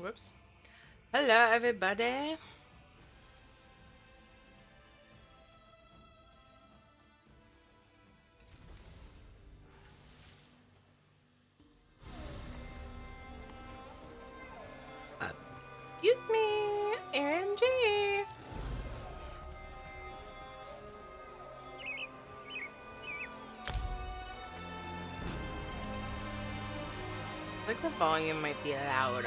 Whoops. Hello, everybody. Excuse me, RNG. Like the volume might be loud.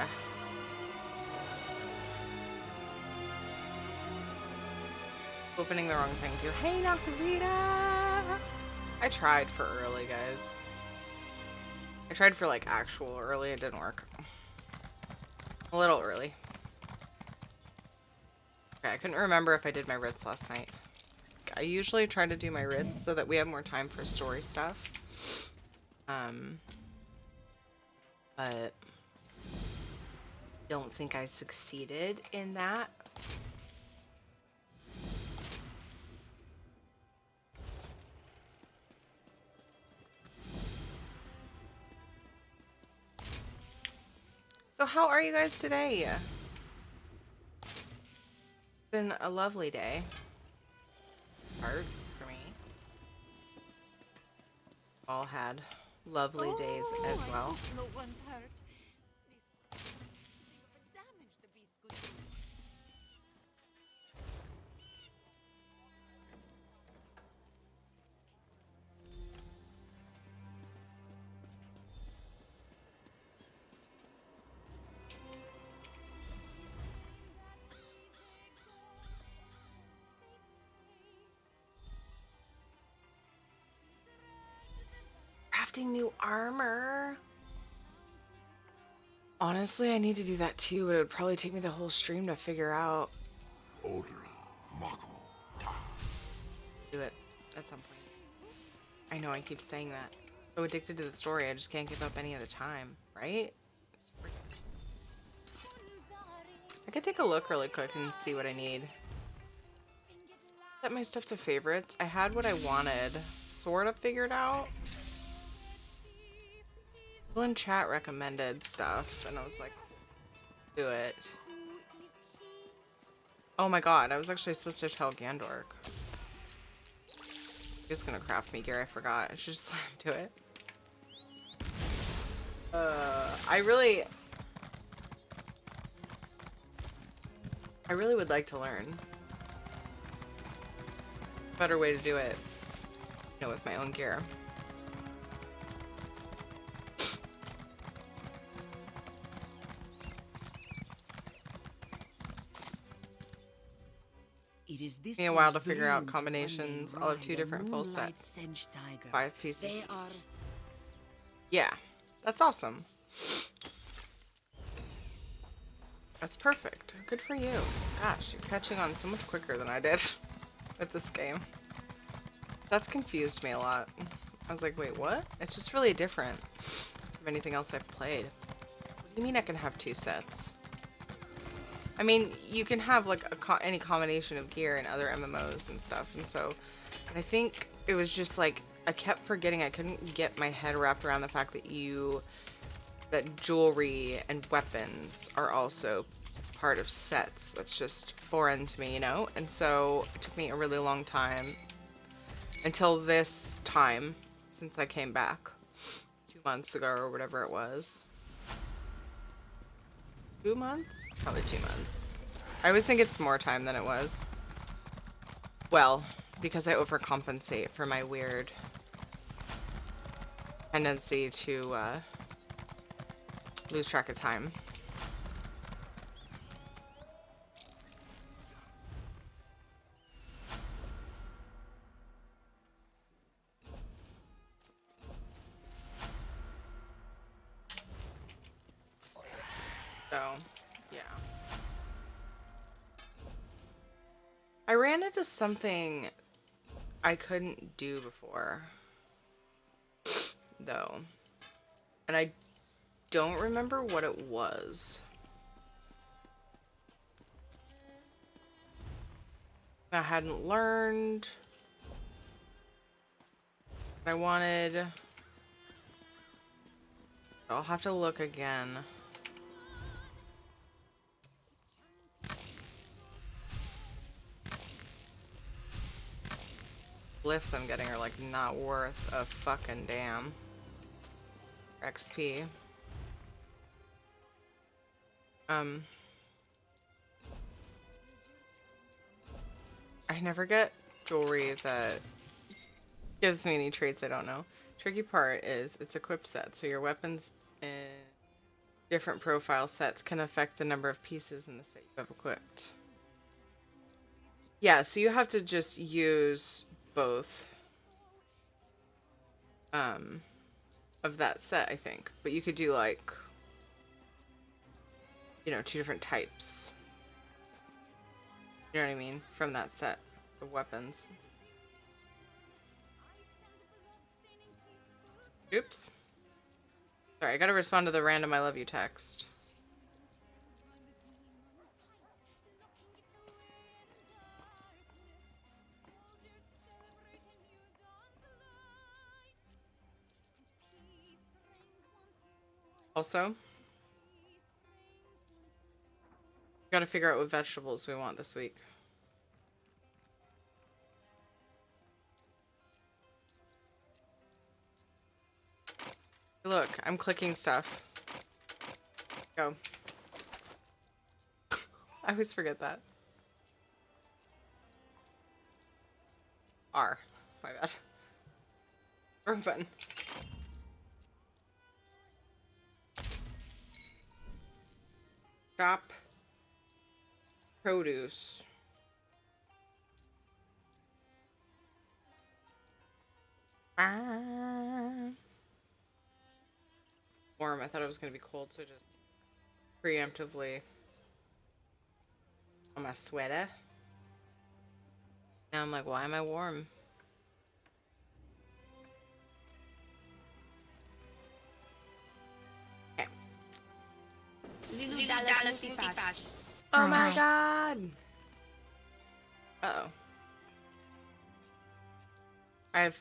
Opening the wrong thing too. Hey, Noctavita! I tried for early, guys. I tried for like actual early. It didn't work. A little early. Okay, I couldn't remember if I did my writs last night. I usually try to do my writs so that we have more time for story stuff. But don't think I succeeded in that. So how are you guys today? It's been a lovely day. Art for me. All had lovely days as well. I hope no one's hurt. This think of the damage the beast could do. Crafting new armor. Honestly, I need to do that too, but it would probably take me the whole stream to figure out. Do it at some point. I know I keep saying that. So addicted to the story, I just can't give up any other time, right? I could take a look really quick and see what I need. Set my stuff to favorites. I had what I wanted sort of figured out. People in chat recommended stuff, and I was like, do it. Oh my god, I was actually supposed to tell Gandork. Just gonna craft me gear, I forgot. I should just let him do it. I really would like to learn a better way to do it, you know, with my own gear. It is this Took me a while to figure out combinations. I'll have 2 different full sets. 5 pieces each. Yeah, that's awesome. That's perfect. Good for you. Gosh, you're catching on so much quicker than I did with this game. That's confused me a lot. I was like, wait, what? It's just really different from anything else I've played. What do you mean I can have 2 sets? I mean, you can have like any combination of gear in other MMOs and stuff, and so I think it was just like I kept forgetting. I couldn't get my head wrapped around the fact that jewelry and weapons are also part of sets. That's just foreign to me, you know? And so it took me a really long time until this time since I came back 2 months ago or whatever it was. 2 months? Probably 2 months. I always think it's more time than it was. Well, because I overcompensate for my weird tendency to lose track of time. So, yeah. I ran into something I couldn't do before, though. And I don't remember what it was. I hadn't learned. I wanted... I'll have to look again. glyphs I'm getting are like not worth a fucking damn. XP. I never get jewelry that gives me any traits I don't know. Tricky part is it's equipped set, so your weapons in different profile sets can affect the number of pieces in the set you have equipped. Yeah, so you have to just use both of that set, I think. But you could do like, you know, 2 different types. You know what I mean? From that set of weapons. Oops. Sorry, I gotta respond to the random I love you text. Also, gotta figure out what vegetables we want this week. Look, I'm clicking stuff. Go. I always forget that. R. My bad. Wrong button. Shop. Produce. Warm. I thought it was gonna be cold, so just preemptively on my sweater. Now I'm like, why am I warm? Okay. Lilu Dallas Multipass. Oh my god! Uh-oh. Do I have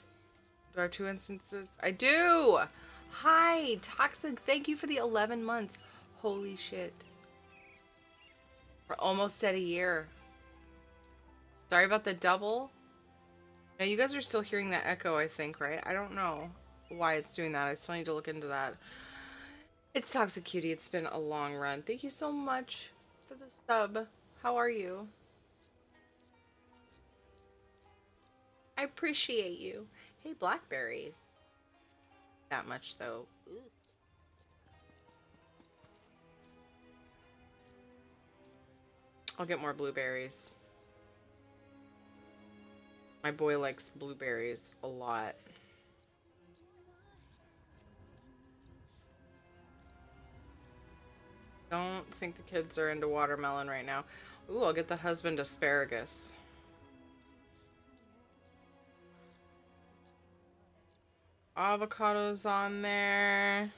2 instances? I do! Hi, Toxic, thank you for the 11 months. Holy shit. We're almost at a year. Sorry about the double. Now, you guys are still hearing that echo, I think, right? I don't know why it's doing that. I still need to look into that. It's Toxic Cutie. It's been a long run. Thank you so much for the sub. How are you? I appreciate you. Hey, blackberries. That much, though. Ooh. I'll get more blueberries. My boy likes blueberries a lot. Don't think the kids are into watermelon right now. Ooh, I'll get the husband asparagus. Avocados on there.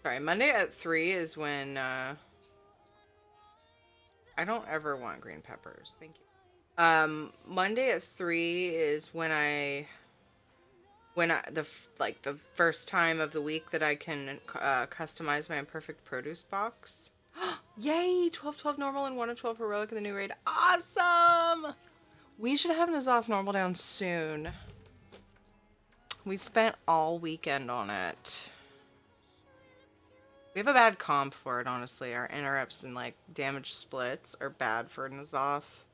Sorry, Monday at 3 is when, I don't ever want green peppers. Thank you. Monday at 3 is when the first time of the week that I can customize my imperfect produce box. Yay! 12-12 normal and 1 of 12 heroic in the new raid. Awesome! We should have Nazoth normal down soon. We spent all weekend on it. We have a bad comp for it, honestly. Our interrupts and like damage splits are bad for Nazoth.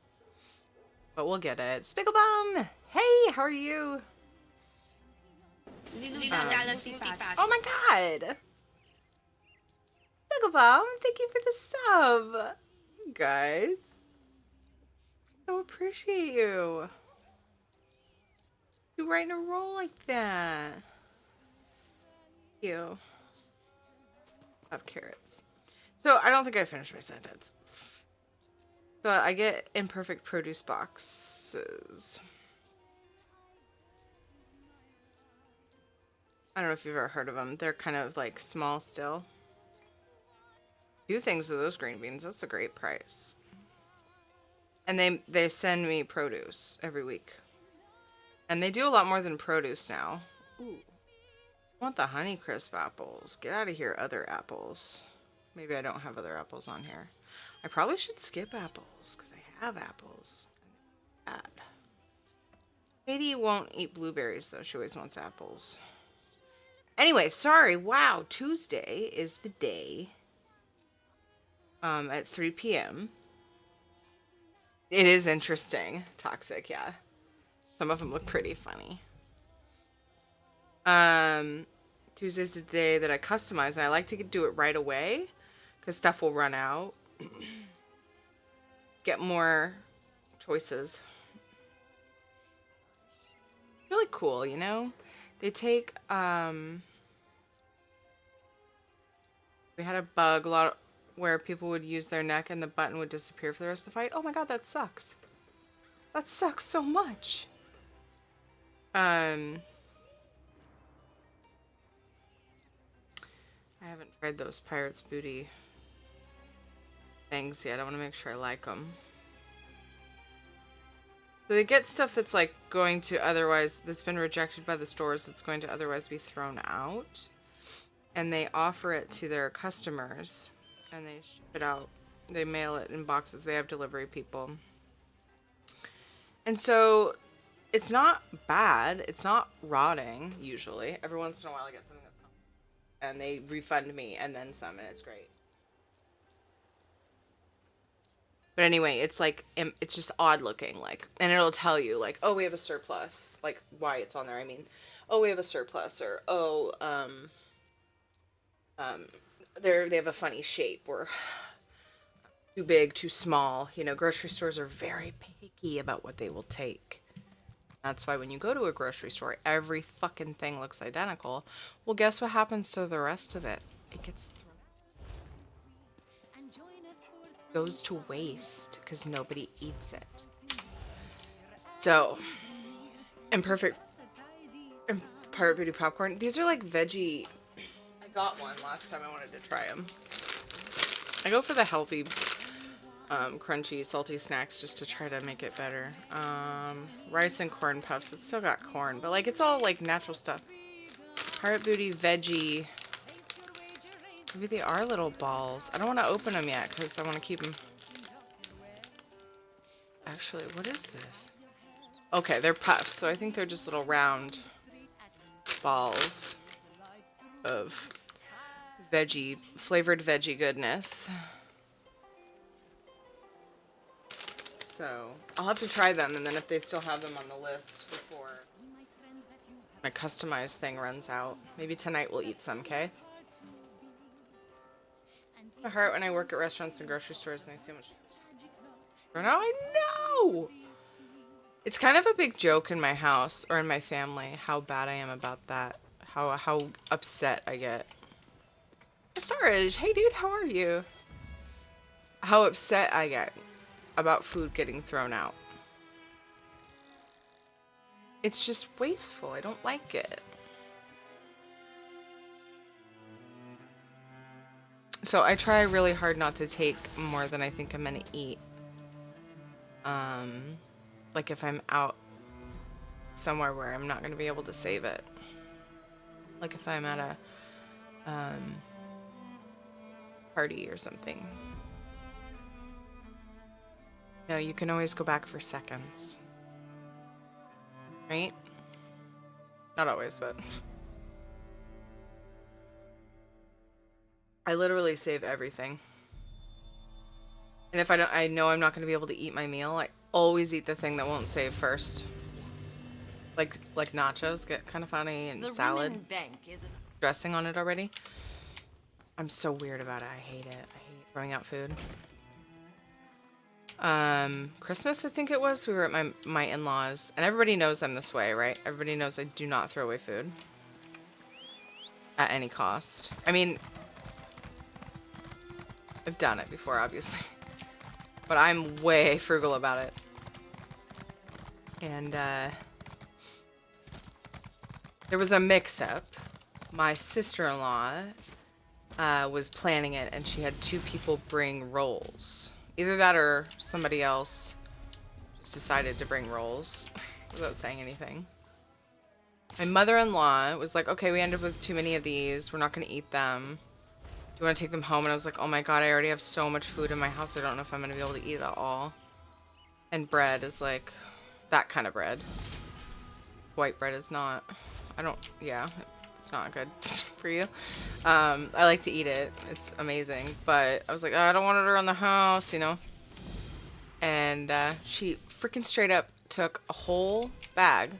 But we'll get it. Spigglebum! Hey, how are you? Lilu Dallas Multipass. Oh my god! Spigglebum, thank you for the sub! You guys. So appreciate you. You right in a roll like that. You have carrots. So I don't think I finished my sentence. So I get imperfect produce boxes. I don't know if you've ever heard of them. They're kind of like small still. 2 things of those green beans. That's a great price. And they send me produce every week. And they do a lot more than produce now. Ooh. I want the Honeycrisp apples. Get out of here, other apples. Maybe I don't have other apples on here. I probably should skip apples because I have apples. Bad. Katie won't eat blueberries though. She always wants apples. Anyway, sorry. Wow, Tuesday is the day. At 3 p.m. It is interesting. Toxic, yeah. Some of them look pretty funny. Tuesday's the day that I customize, and I like to do it right away because stuff will run out. Get more choices. Really cool, you know? They take, we had a bug where people would use their neck and the button would disappear for the rest of the fight. Oh my god, that sucks. That sucks so much. I haven't tried those Pirate's Booty things yet. I want to make sure I like them. So they get stuff that's like going to otherwise, that's been rejected by the stores, that's going to otherwise be thrown out. And they offer it to their customers and they ship it out. They mail it in boxes. They have delivery people. And so it's not bad. It's not rotting, usually. Every once in a while I get something that's not. And they refund me and then some, and it's great. But anyway, it's like, it's just odd looking, like, and it'll tell you, like, oh, we have a surplus, like, why it's on there. I mean, oh, we have a surplus, or, oh, they have a funny shape, or too big, too small. You know, grocery stores are very picky about what they will take. That's why when you go to a grocery store, every fucking thing looks identical. Well, guess what happens to the rest of it? It gets goes to waste because nobody eats it. So, and Pirate Booty popcorn. These are like veggie. I got one last time I wanted to try them. I go for the healthy, crunchy, salty snacks just to try to make it better. Rice and corn puffs. It's still got corn, but like it's all like natural stuff. Pirate Booty veggie. Maybe they are little balls. I don't want to open them yet because I want to keep them. Actually, what is this? Okay, they're puffs, so I think they're just little round balls of veggie, flavored veggie goodness. So I'll have to try them, and then if they still have them on the list before my customized thing runs out, maybe tonight we'll eat some, okay? My heart when I work at restaurants and grocery stores and I see how much. Now I know! It's kind of a big joke in my house or in my family how bad I am about that. How upset I get. Sarge, hey dude, how are you? How upset I get about food getting thrown out. It's just wasteful. I don't like it. So I try really hard not to take more than I think I'm gonna eat. Like if I'm out somewhere where I'm not gonna be able to save it. Like if I'm at a party or something. No, you can always go back for seconds. Right? Not always, but I literally save everything. And if I know I'm not going to be able to eat my meal, I always eat the thing that won't save first. Like nachos get kind of funny, and salad. Dressing on it already. I'm so weird about it. I hate it. I hate throwing out food. Christmas, I think it was. We were at my in-laws, and everybody knows I'm this way, right? Everybody knows I do not throw away food at any cost. I mean, I've done it before, obviously, but I'm way frugal about it. And there was a mix-up. My sister-in-law was planning it, and she had 2 people bring rolls. Either that or somebody else just decided to bring rolls without saying anything. My mother-in-law was like, okay, we ended up with too many of these. We're not going to eat them. you want to take them home? And I was like, oh my god, I already have so much food in my house. I don't know if I'm going to be able to eat it all. And bread is like that kind of bread. White bread is not. Yeah, it's not good for you. I like to eat it. It's amazing. But I was like, oh, I don't want it around the house, you know? And she freaking straight up took a whole bag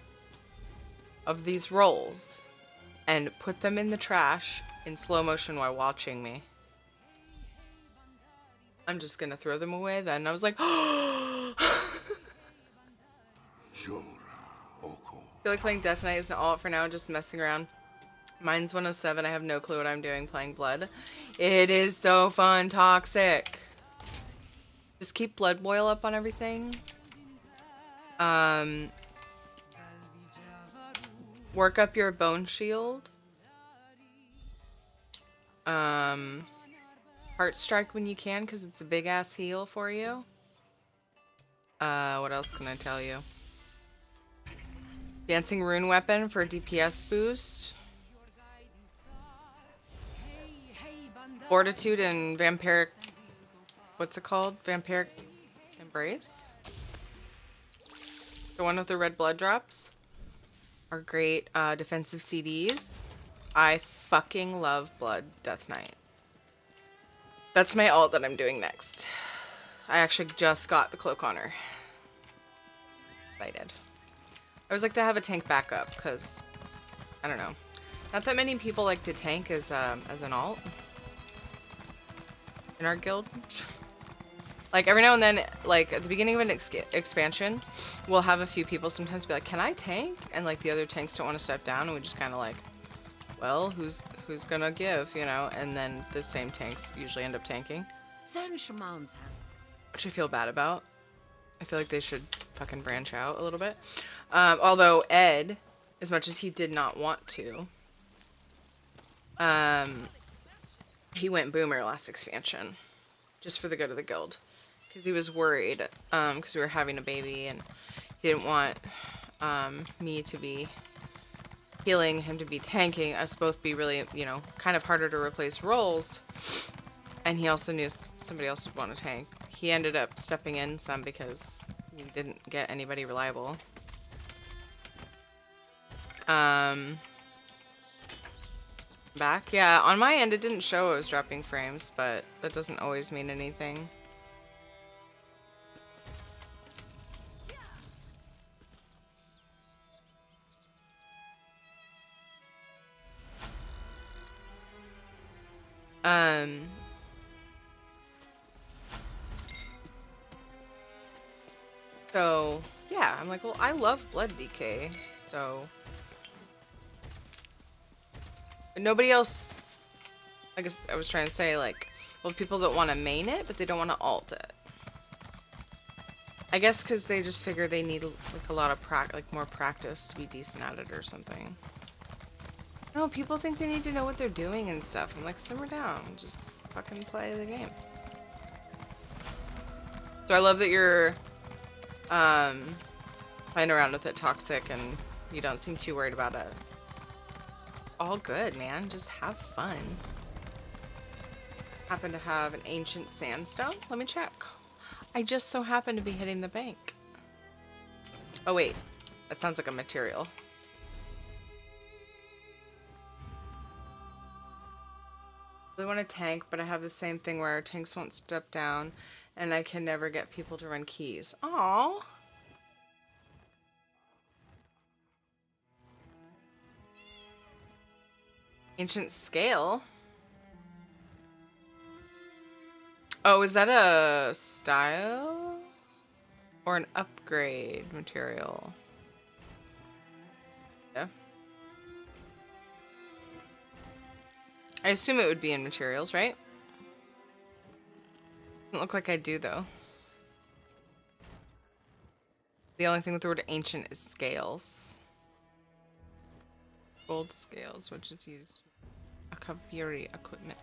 of these rolls and put them in the trash in slow motion while watching me. I'm just gonna throw them away then. I was like, I feel like playing Death Knight isn't all out for now, just messing around. Mine's 107. I have no clue what I'm doing playing Blood. It is so fun, toxic. Just keep blood boil up on everything. Work up your bone shield. Heart strike when you can, because it's a big ass heal for you. What else can I tell you? Dancing rune weapon for DPS boost. Fortitude and vampiric. What's it called? Vampiric embrace. The one with the red blood drops are great defensive CDs. I fucking love Blood Death Knight. That's my ult that I'm doing next. I actually just got the cloak on her. Excited. I always like to have a tank backup because I don't know. Not that many people like to tank as an alt in our guild. Like every now and then, like at the beginning of an expansion, we'll have a few people sometimes be like, "Can I tank?" And like the other tanks don't want to step down, and we just kind of like, well, who's gonna give, you know? And then the same tanks usually end up tanking, which I feel bad about. I feel like they should fucking branch out a little bit. Although Ed, as much as he did not want to, he went boomer last expansion, just for the good of the guild, because he was worried, because we were having a baby and he didn't want me to be healing, him to be tanking, us both be really, you know, kind of harder to replace roles. And he also knew somebody else would want to tank. He ended up stepping in some because we didn't get anybody reliable. Back? Yeah, on my end it didn't show I was dropping frames, but that doesn't always mean anything. So, yeah, I'm like, well, I love Blood DK, so... But nobody else... I guess I was trying to say, like, well, people that want to main it, but they don't want to alt it. I guess because they just figure they need, like, a lot of more practice to be decent at it or something. No, people think they need to know what they're doing and stuff. I'm like, simmer down. Just fucking play the game. So I love that you're playing around with it, toxic, and you don't seem too worried about it. All good, man. Just have fun. Happen to have an ancient sandstone? Let me check. I just so happen to be hitting the bank. Oh wait, that sounds like a material. I want to tank, but I have the same thing where our tanks won't step down, and I can never get people to run keys. Aww. Ancient scale? Oh, is that a style? Or an upgrade material? Yeah. I assume it would be in materials, right? Doesn't look like I do, though. The only thing with the word ancient is scales. Gold scales, which is used a cavalry equipment.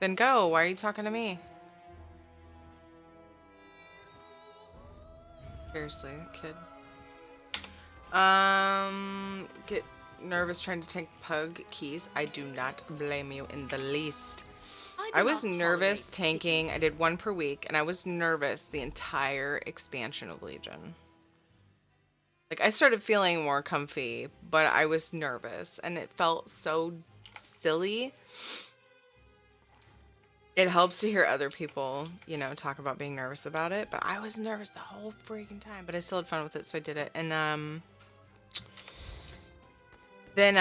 Then go. Why are you talking to me? Seriously, kid. nervous trying to tank pug keys. I do not blame you in the least. I I do was not nervous tolerate tanking. I did one per week, and I was nervous the entire expansion of Legion. Like, I started feeling more comfy, but I was nervous, and it felt so silly. It helps to hear other people, you know, talk about being nervous about it, but I was nervous the whole freaking time, but I still had fun with it, so I did it. And then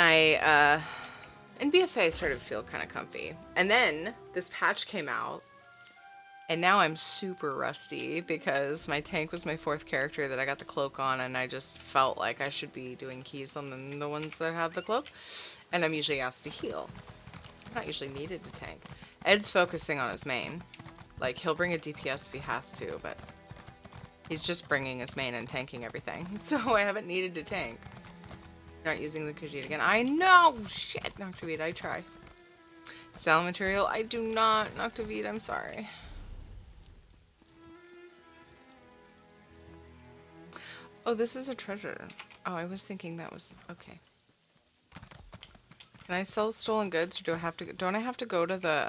in BFA I started to feel kind of comfy. And then this patch came out, and now I'm super rusty because my tank was my 4th character that I got the cloak on, and I just felt like I should be doing keys on the ones that have the cloak. And I'm usually asked to heal. I'm not usually needed to tank. Ed's focusing on his main. Like, he'll bring a DPS if he has to, but he's just bringing his main and tanking everything. So I haven't needed to tank. Not using the Khajiit again. I know! Shit, Noctavide, I try. Sound material, I do not. Noctavide, I'm sorry. Oh, this is a treasure. Oh, I was thinking that was... Okay. Can I sell stolen goods, or do I have to... Don't I have to go to the,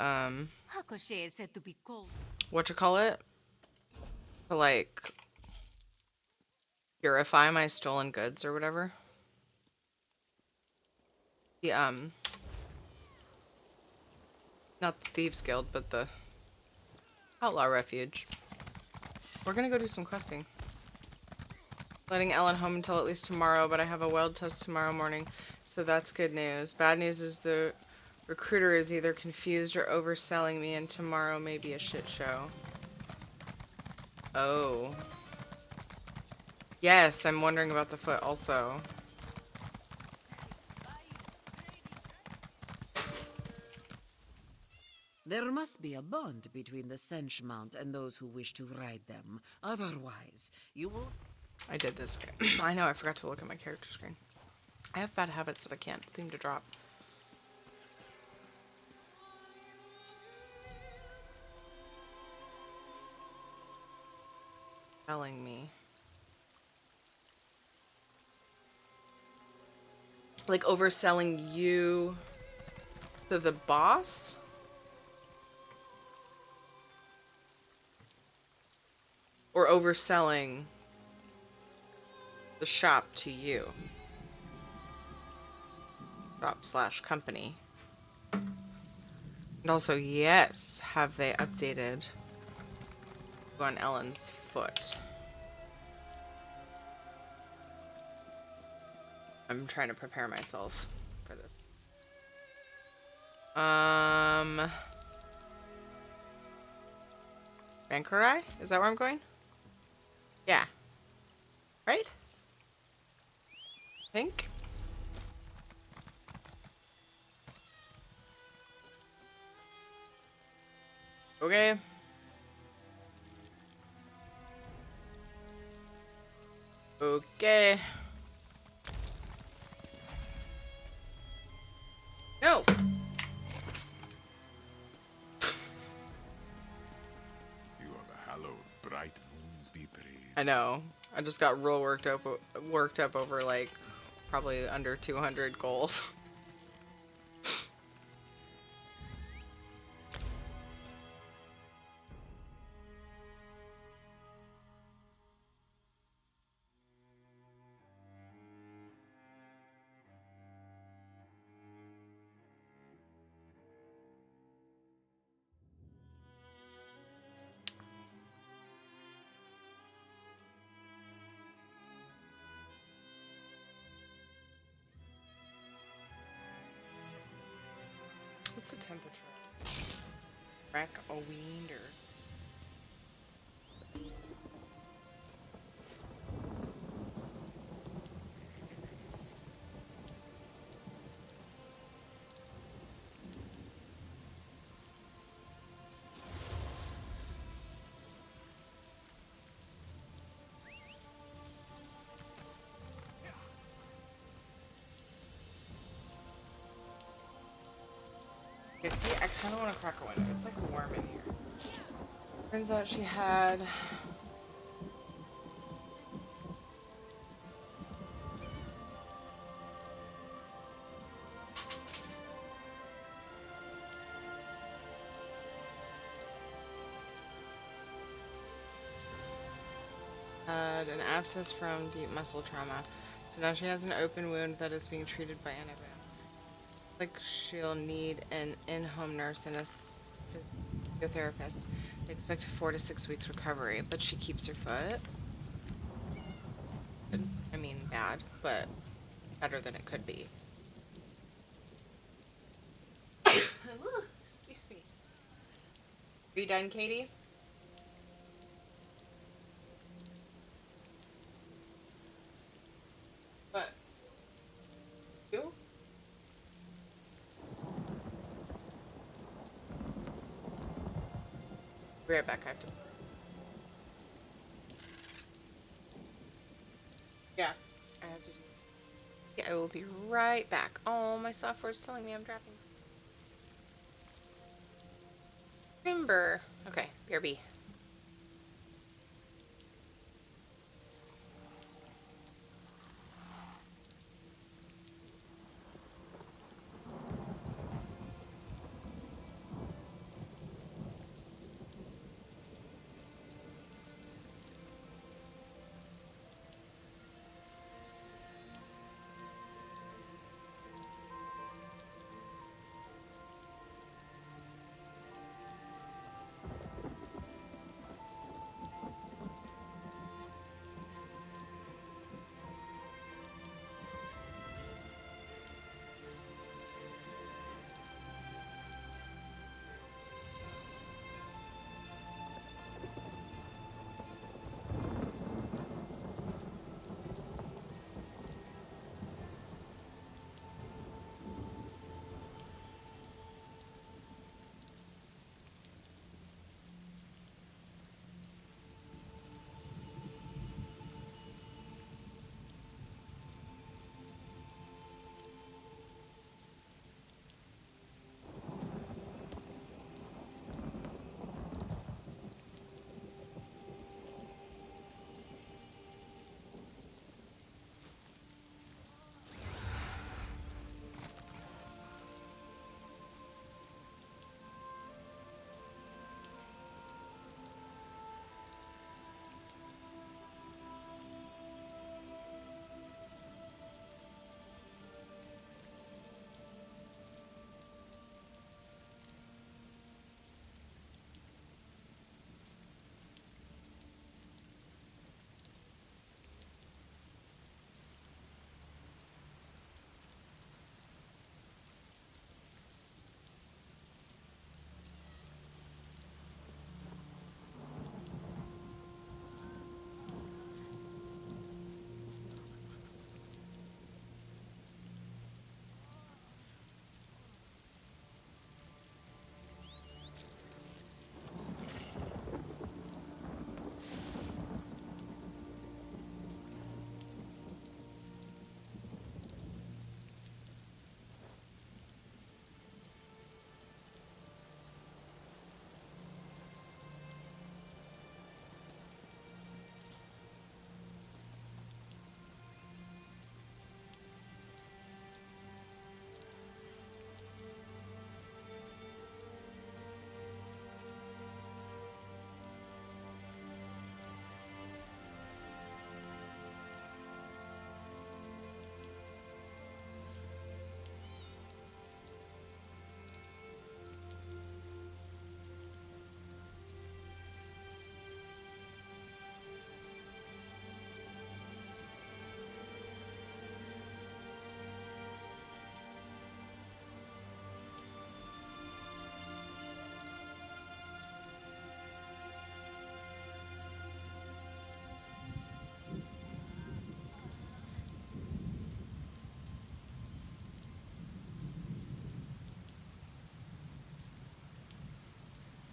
Hakoshi is said to be cold. whatchamacallit? To, like, purify my stolen goods or whatever? The, not the Thieves Guild, but the Outlaw Refuge. We're gonna go do some questing. Letting Ellen home until at least tomorrow, but I have a weld test tomorrow morning, so that's good news. Bad news is the recruiter is either confused or overselling me, and tomorrow may be a shit show. Oh. Yes, I'm wondering about the foot also. There must be a bond between the Sench Mount and those who wish to ride them. Otherwise, you will... I did this. I know, I forgot to look at my character screen. I have bad habits that I can't seem to drop. Telling me. Like overselling you to the boss? Or overselling the shop to you? Shop/company. And also, yes, have they updated on Ellen's foot? I'm trying to prepare myself for this. Bankurai? Is that where I'm going? Yeah. Right? I think. Okay. Okay. No. You are the hallowed, bright moons be praised. I know. I just got real worked up over like probably under 200 gold. What's the temperature? Rack a wiender. I kind of want to crack a window. It's like warm in here. Turns out she had... had an abscess from deep muscle trauma. So now she has an open wound that is being treated by antibiotics. Like she'll need an in-home nurse and a physiotherapist. They expect a 4 to 6 weeks recovery, but she keeps her foot. I mean, bad, but better than it could be. Excuse me. Are you done, Katie? What? You? Be right back. I have to. Yeah, I have to do. Yeah, I will be right back. Oh, my software's telling me I'm dropping. Remember. Okay, BRB.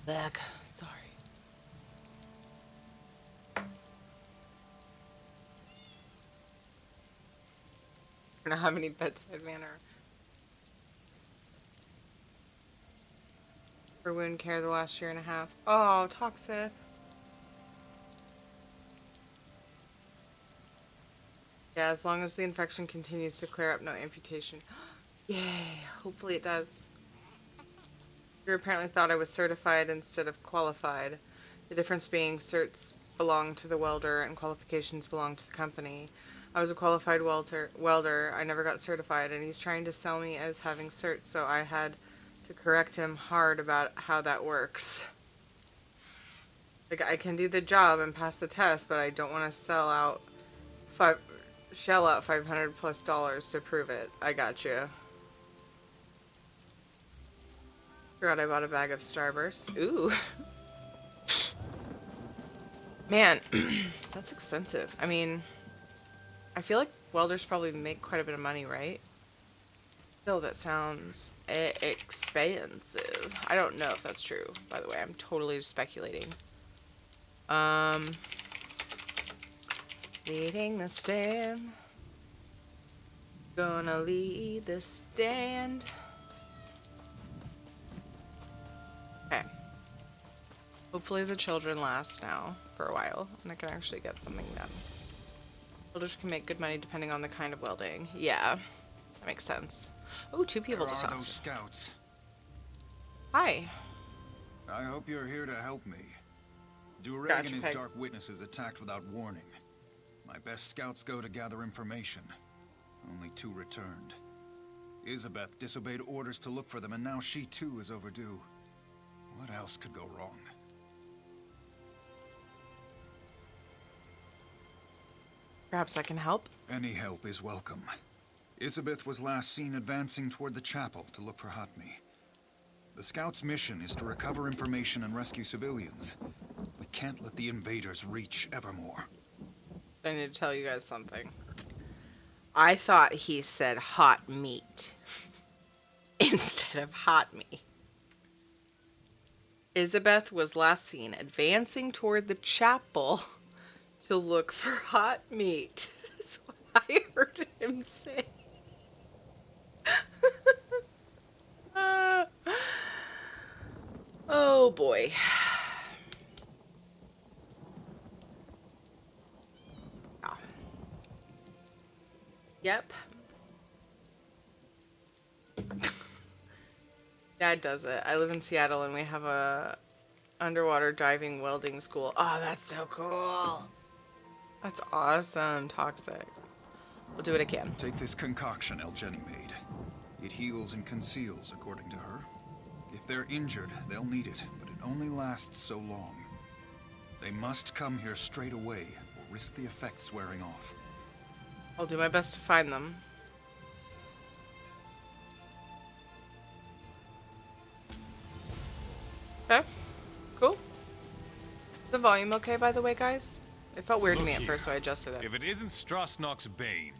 Back. Sorry. I don't know how many bedside manner for wound care the last year and a half. Oh, toxic. Yeah, as long as the infection continues to clear up, no amputation. Yay. Hopefully it does. You apparently thought I was certified instead of qualified. The difference being certs belong to the welder and qualifications belong to the company. I was a qualified welder. I never got certified, and he's trying to sell me as having certs, so I had to correct him hard about how that works. Like, I can do the job and pass the test, but I don't want to shell out $500+ to prove it. I got you. Forgot I bought a bag of Starburst. Ooh. Man, that's expensive. I mean, I feel like welders probably make quite a bit of money, right? Still, that sounds expensive. I don't know if that's true, by the way. I'm totally just speculating. Leading the stand. Gonna lead the stand. Okay. Hopefully the children last now for a while, and I can actually get something done. Welders can make good money depending on the kind of welding. Yeah, that makes sense. Oh, two people to There are talk those to. scouts. Hi. I hope you're here to help me. Dureg Gotcha, and his Peg. dark witnesses attacked without warning. My best scouts go to gather information. Only 2 returned. Isabeth disobeyed orders to look for them, and now she too is overdue. What else could go wrong? Perhaps I can help. Any help is welcome. Isabeth was last seen advancing toward the chapel to look for Hatmi. The scouts' mission is to recover information and rescue civilians. We can't let the invaders reach Evermore. I need to tell you guys something. I thought he said hot meat instead of hot meat. Isabeth was last seen advancing toward the chapel to look for hot meat. That's what I heard him say. Oh boy. Yeah. Yep. Dad does it. I live in Seattle and we have a underwater diving welding school. Oh, that's so cool. That's awesome. Toxic. We'll do it again. Take this concoction El Jenny made. It heals and conceals, according to her. If they're injured, they'll need it, but it only lasts so long. They must come here straight away, or risk the effects wearing off. I'll do my best to find them. Okay. Cool. The volume okay, by the way, guys? It felt weird to me at first, so I adjusted it. If it isn't Strasnock's Bane,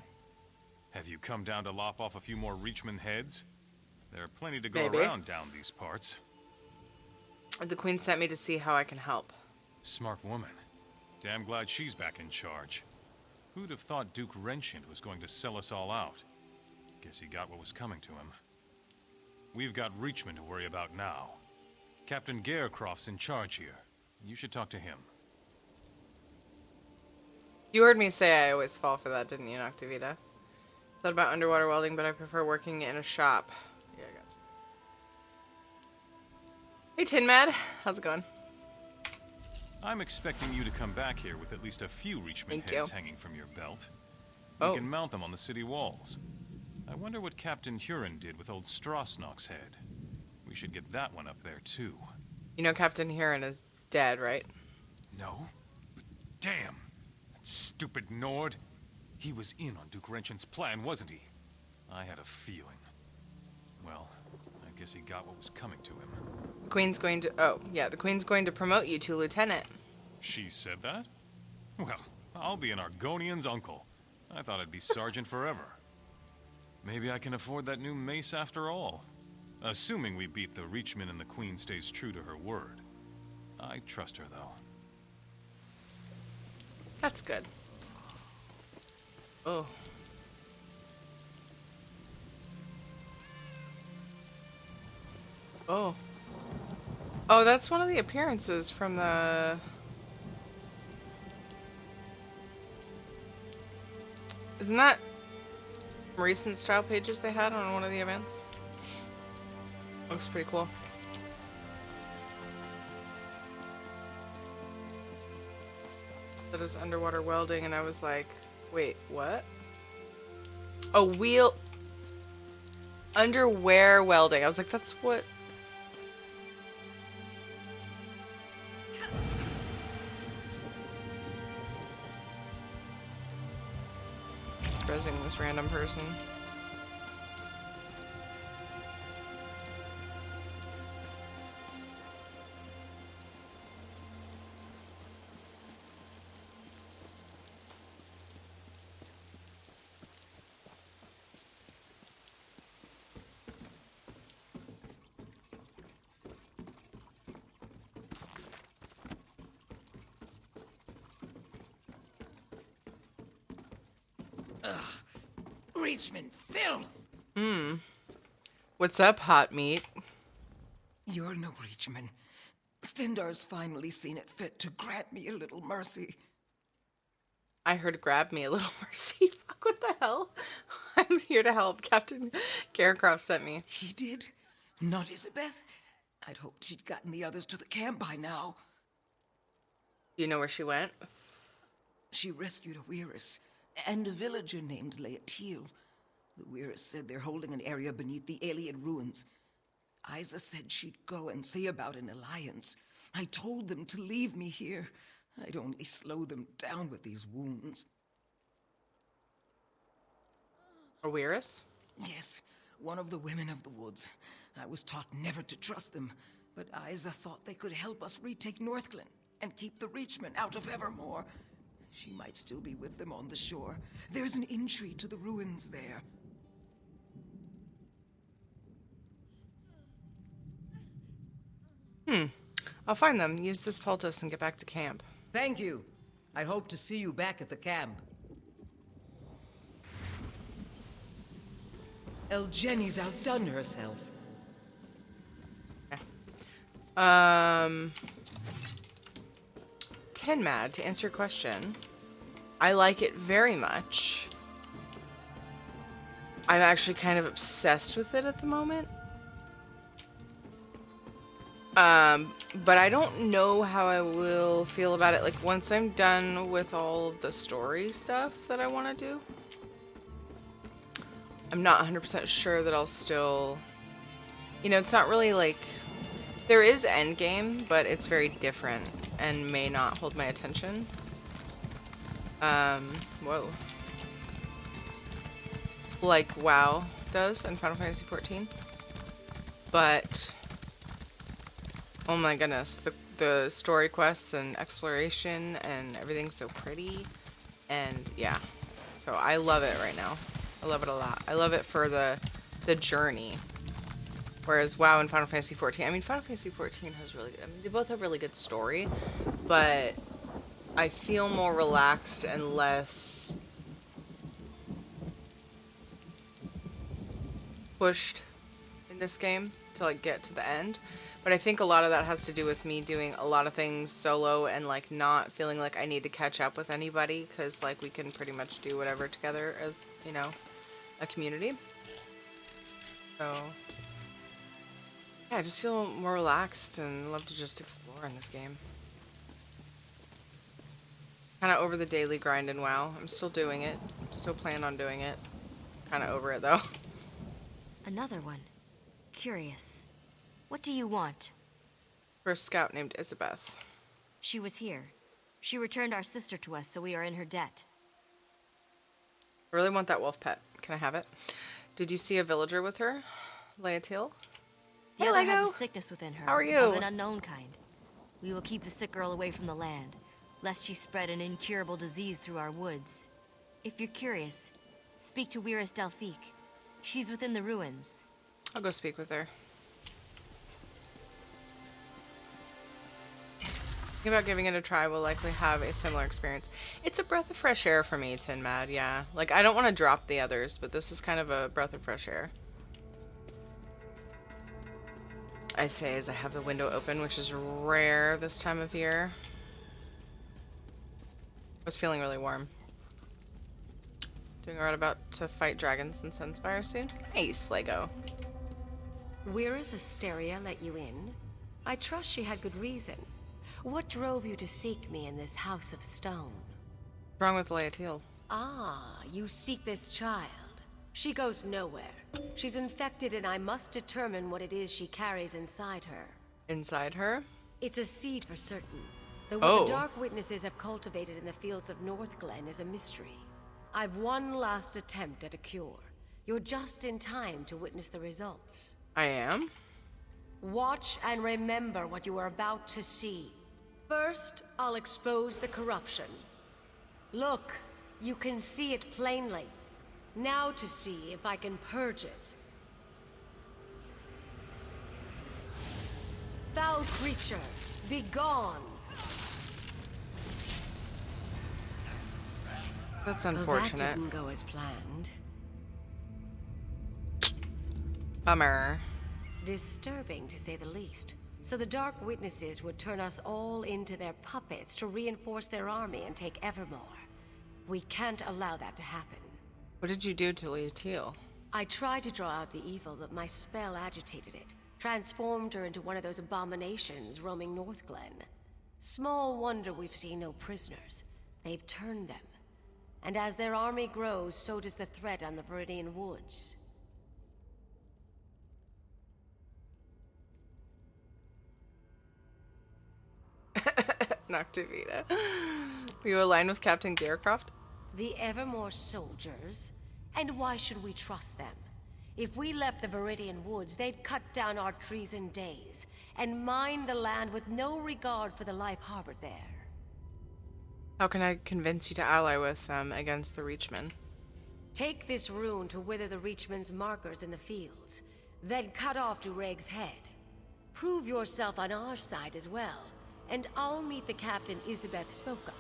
have you come down to lop off a few more Reachman heads? There are plenty to go Maybe. around down these parts. The Queen sent me to see how I can help. Smart woman. Damn glad she's back in charge. Who'd have thought Duke Wrenchant was going to sell us all out? Guess he got what was coming to him. We've got Reachman to worry about now. Captain Garecroft's in charge here. You should talk to him. You heard me say I always fall for that, didn't you, Noctivita? Thought about underwater welding, but I prefer working in a shop. Yeah, I got you. Hey, Tin Mad. How's it going? I'm expecting you to come back here with at least a few Reachman Thank heads you. hanging from your belt. We Oh. can mount them on the city walls. I wonder what Captain Huron did with old Strasnock's head. We should get that one up there, too. You know Captain Huron is dead, right? No? But damn! That stupid Nord! He was in on Duke Wrenchant's plan, wasn't he? I had a feeling. Well, I guess he got what was coming to him. The Queen's going to... Oh, yeah, the Queen's going to promote you to Lieutenant. She said that? Well, I'll be an Argonian's uncle. I thought I'd be Sergeant forever. Maybe I can afford that new mace after all. Assuming we beat the Reachman and the Queen stays true to her word. I trust her, though. That's good. Oh. Oh. Oh, that's one of the appearances from the... Isn't that recent style pages they had on one of the events? Looks pretty cool. That is underwater welding, and I was like, wait, what? Oh, wheel... Underwear welding. I was like, that's what... Rezzing this random person. Reachman, filth! What's up, hot meat? You're no Reachman. Stendar's finally seen it fit to grant me a little mercy. I heard grab me a little mercy. Fuck, what the hell? I'm here to help. Captain Carecroft sent me. He did? Not Isabeth? I'd hoped she'd gotten the others to the camp by now. You know where she went? She rescued a Weirus and a villager named Laetiel. The Weirus said they're holding an area beneath the alien ruins. Isa said she'd go and see about an alliance. I told them to leave me here. I'd only slow them down with these wounds. A Weirus? Yes, one of the women of the woods. I was taught never to trust them, but Isa thought they could help us retake Northglen and keep the Reachmen out of Evermore. She might still be with them on the shore. There's an entry to the ruins there. I'll find them, use this poultice, and get back to camp. Thank you. I hope to see you back at the camp. Elgeni's outdone herself. Tin Mad, to answer your question, I like it very much. I'm actually kind of obsessed with it at the moment. But I don't know how I will feel about it, like, once I'm done with all of the story stuff that I want to do. I'm not 100% sure that I'll still... You know, it's not really, like... There is endgame, but it's very different and may not hold my attention. Whoa. Like WoW does in Final Fantasy XIV. But... Oh my goodness, the story quests and exploration and everything's so pretty, and yeah, so I love it right now. I love it a lot. I love it for the journey, whereas WoW and Final Fantasy XIV, I mean, Final Fantasy XIV has really good, I mean, they both have really good story, but I feel more relaxed and less pushed in this game to like get to the end. But I think a lot of that has to do with me doing a lot of things solo and like not feeling like I need to catch up with anybody, because like we can pretty much do whatever together as, you know, a community. So yeah, I just feel more relaxed and love to just explore in this game. Kind of over the daily grind in WoW. I'm still doing it. I'm still planning on doing it. Kind of over it though. Another one. Curious. What do you want? For a scout named Isabeth. She was here. She returned our sister to us, so we are in her debt. I really want that wolf pet. Can I have it? Did you see a villager with her? Laetiel? The Hey, other Lego. has a sickness within her. How are you? Of an unknown kind. We will keep the sick girl away from the land, lest she spread an incurable disease through our woods. If you're curious, speak to Weirus Delphique. She's within the ruins. I'll go speak with her. Thinking about giving it a try will likely have a similar experience. It's a breath of fresh air for me, Tin Mad, yeah. Like, I don't want to drop the others, but this is kind of a breath of fresh air. I say as I have the window open, which is rare this time of year. I was feeling really warm. Doing alright about to fight dragons in Sunspire soon. Nice, Lego. Weirus Asteria let you in? I trust she had good reason. What drove you to seek me in this house of stone? What's wrong with Laetiel? Ah, you seek this child. She goes nowhere. She's infected and I must determine what it is she carries inside her. Inside her? It's a seed for certain. Though what Oh. the Dark Witnesses have cultivated in the fields of North Glen is a mystery. I've one last attempt at a cure. You're just in time to witness the results. I am? Watch and remember what you are about to see. First, I'll expose the corruption. Look, you can see it plainly. Now to see if I can purge it. Foul creature, be gone! That's Well, unfortunate. that didn't go as planned. Bummer. Disturbing, to say the least. So the Dark Witnesses would turn us all into their puppets to reinforce their army and take Evermore. We can't allow that to happen. What did you do to Laetiel? I tried to draw out the evil, but my spell agitated it. Transformed her into one of those abominations roaming North Glen. Small wonder we've seen no prisoners. They've turned them. And as their army grows, so does the threat on the Viridian Woods. Noctivita. Were you aligned with Captain Gearcroft? The Evermore soldiers? And why should we trust them? If we left the Viridian Woods, they'd cut down our trees in days, and mine the land with no regard for the life harbored there. How can I convince you to ally with them against the Reachmen? Take this rune to wither the Reachman's markers in the fields, then cut off Dureg's head. Prove yourself on our side as well, and I'll meet the captain Isabeth spoke of.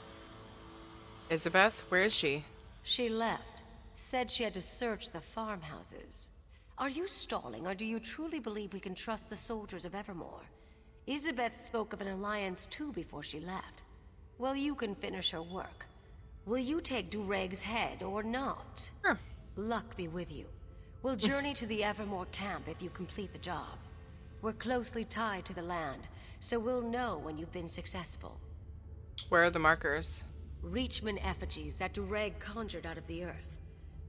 Isabeth? Where is she? She left. Said she had to search the farmhouses. Are you stalling, or do you truly believe we can trust the soldiers of Evermore? Isabeth spoke of an alliance too before she left. Well, you can finish her work. Will you take Dureg's head or not? Sure. Luck be with you. We'll journey to the Evermore camp if you complete the job. We're closely tied to the land, so we'll know when you've been successful. Where are the markers? Reachman effigies that Dureg conjured out of the earth.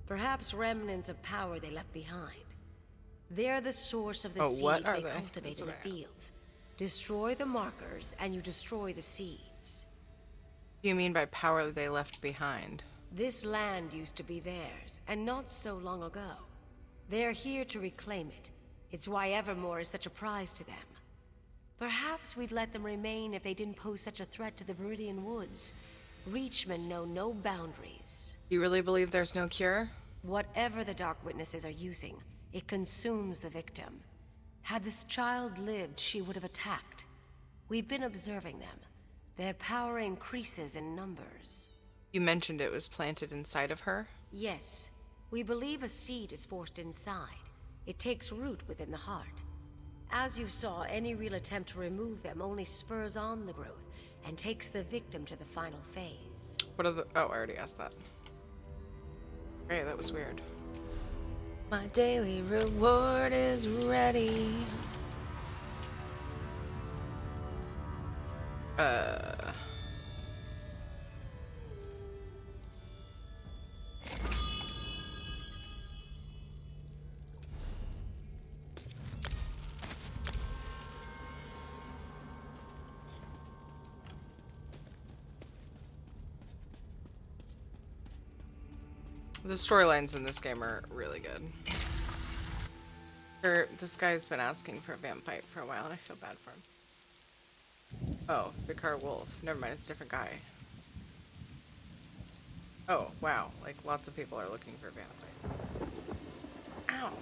Perhaps remnants of power they left behind. They're the source of the Oh, what seeds are they they? cultivate That's in the what I asked. fields. Destroy the markers, and you destroy the seeds. What do you mean by power they left behind? This land used to be theirs, and not so long ago. They're here to reclaim it. It's why Evermore is such a prize to them. Perhaps we'd let them remain if they didn't pose such a threat to the Viridian Woods. Reachmen know no boundaries. Do you really believe there's no cure? Whatever the Dark Witnesses are using, it consumes the victim. Had this child lived, she would have attacked. We've been observing them. Their power increases in numbers. You mentioned it was planted inside of her? Yes, we believe a seed is forced inside. It takes root within the heart. As you saw, any real attempt to remove them only spurs on the growth and takes the victim to the final phase. What are the... Oh, I already asked that. Great, that was weird. My daily reward is ready. The storylines in this game are really good. This guy's been asking for a vamp fight for a while, and I feel bad for him. Oh, Vicar Wolf. Never mind, it's a different guy. Oh, wow. Like, lots of people are looking for vamp fights. Ow.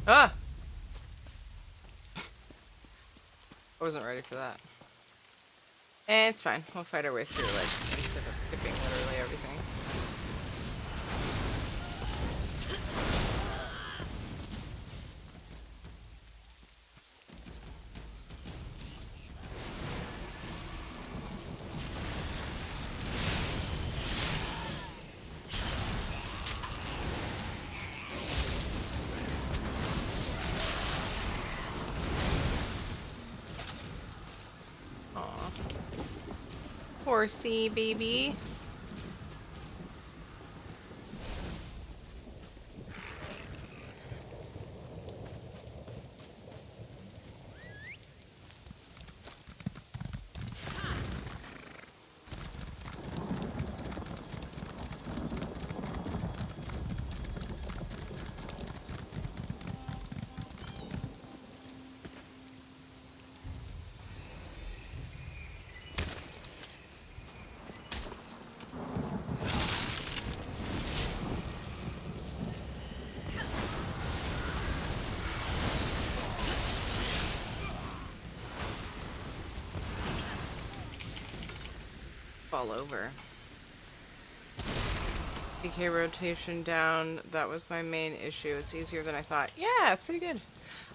Ah! I wasn't ready for that. It's fine. We'll fight our way through, like, instead of skipping literally everything. Aw. Horsey, baby. Fall over. DK rotation down. That was my main issue. It's easier than I thought. Yeah, it's pretty good.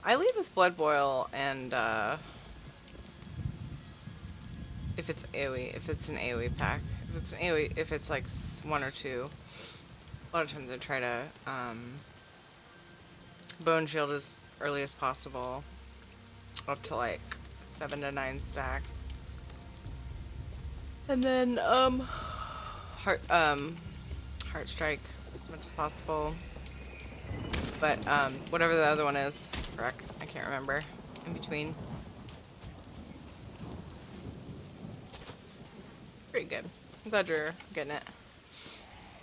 I lead with Blood Boil and if it's AoE, if it's an AoE pack. If it's an AoE, if it's like one or two. A lot of times I try to bone shield as early as possible. Up to like 7 to 9 stacks. And then heart strike as much as possible. But whatever the other one is, frick, I can't remember. In between. Pretty good. I'm glad you're getting it.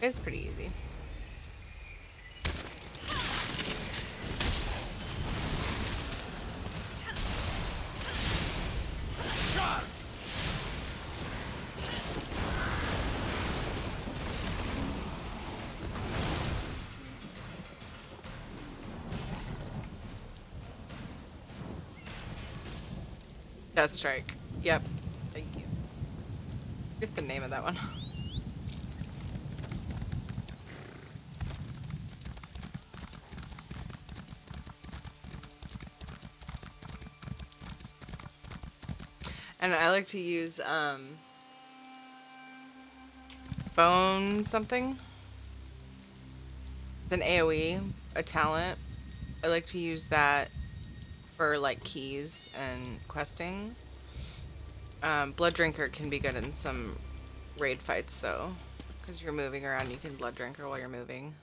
It's pretty easy. Death Strike. Yep. Thank you. Get the name of that one. And I like to use bone something. It's an AoE, a talent. I like to use that for like keys and questing. Blood Drinker can be good in some raid fights though, because you're moving around. You can Blood Drinker while you're moving.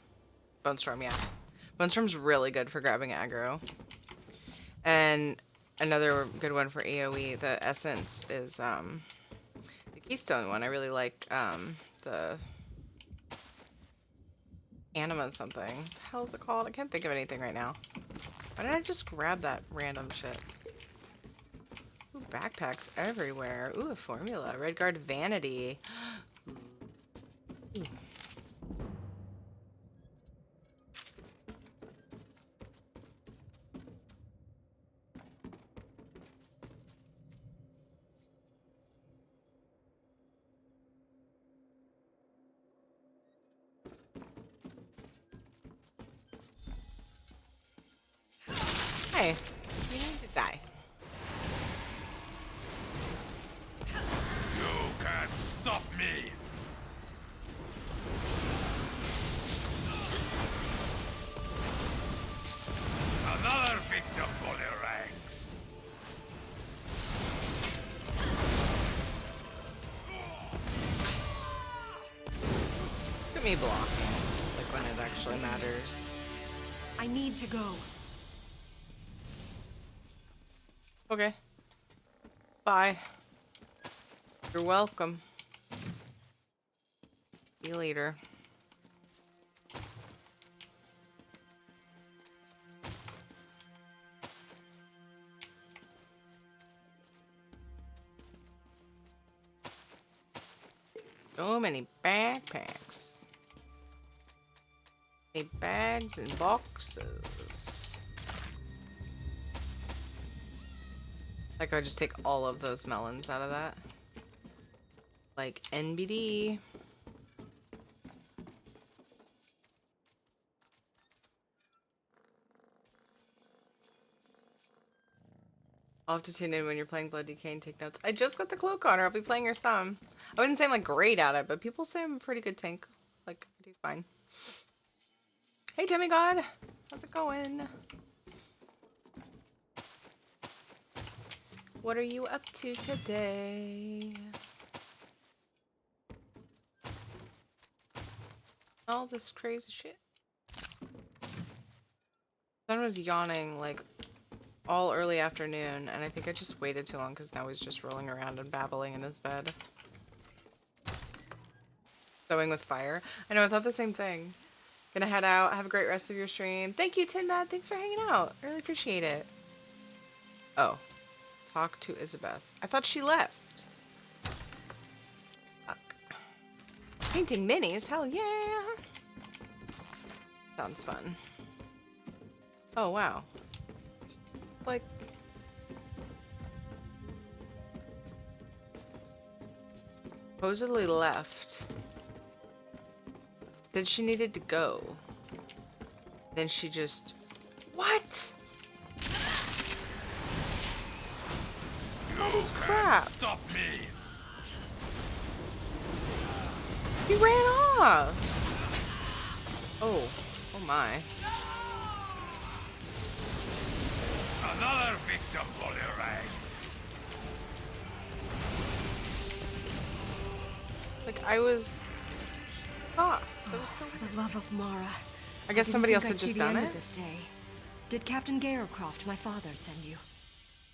Bone Storm, yeah. Bone Storm's really good for grabbing aggro. And another good one for AoE, the Essence, is the Keystone one. I really like the Anima something. What the hell is it called? I can't think of anything right now. Why did I just grab that random shit? Ooh, backpacks everywhere. Ooh, a formula. Redguard Vanity. Ooh. Hey, you need to die. You can't stop me! Another victim for the ranks! Look at me blocking, like when it actually matters. I need to go. Okay. Bye. You're welcome. See you later. So many backpacks. Many bags and boxes. Like, I just take all of those melons out of that. Like, NBD. I'll have to tune in when you're playing Blood Decay and take notes. I just got the cloak on her. I'll be playing her some. I wouldn't say I'm like great at it, but people say I'm a pretty good tank. Like, I do fine. Hey, Demigod. How's it going? What are you up to today? All this crazy shit. Sun was yawning like all early afternoon, and I think I just waited too long because now he's just rolling around and babbling in his bed. Going with fire. I know, I thought the same thing. Gonna head out. Have a great rest of your stream. Thank you, Tin Mad. Thanks for hanging out. I really appreciate it. Oh. Talk to Isabeth. I thought she left. Fuck. Painting minis? Hell yeah. Sounds fun. Oh, wow. Like... supposedly left. Said she needed to go. Then she just... What? That is crap. Stop me! He ran off. Oh. Oh my. Another victim for your ranks! Like, I was off. That was so For the love of Mara. I guess somebody else had just done it. This day. Did Captain Gayercroft, my father, send you?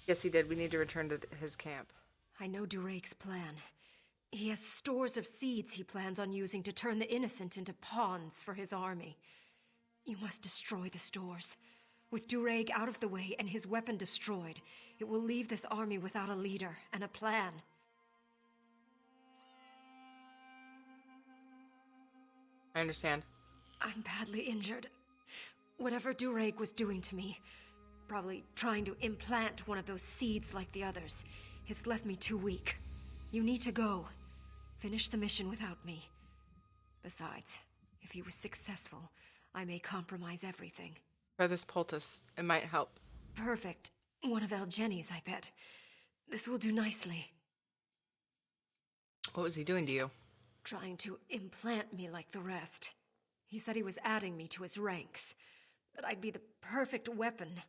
Yes, he did. We need to return to his camp. I know Durake's plan. He has stores of seeds he plans on using to turn the innocent into pawns for his army. You must destroy the stores. With Durake out of the way and his weapon destroyed, it will leave this army without a leader and a plan. I understand. I'm badly injured. Whatever Durake was doing to me, probably trying to implant one of those seeds like the others, has left me too weak. You need to go. Finish the mission without me. Besides, if he was successful, I may compromise everything. Try this poultice. It might help. Perfect. One of Elgeni's, I bet. This will do nicely. What was he doing to you? Trying to implant me like the rest. He said he was adding me to his ranks, that I'd be the perfect weapon,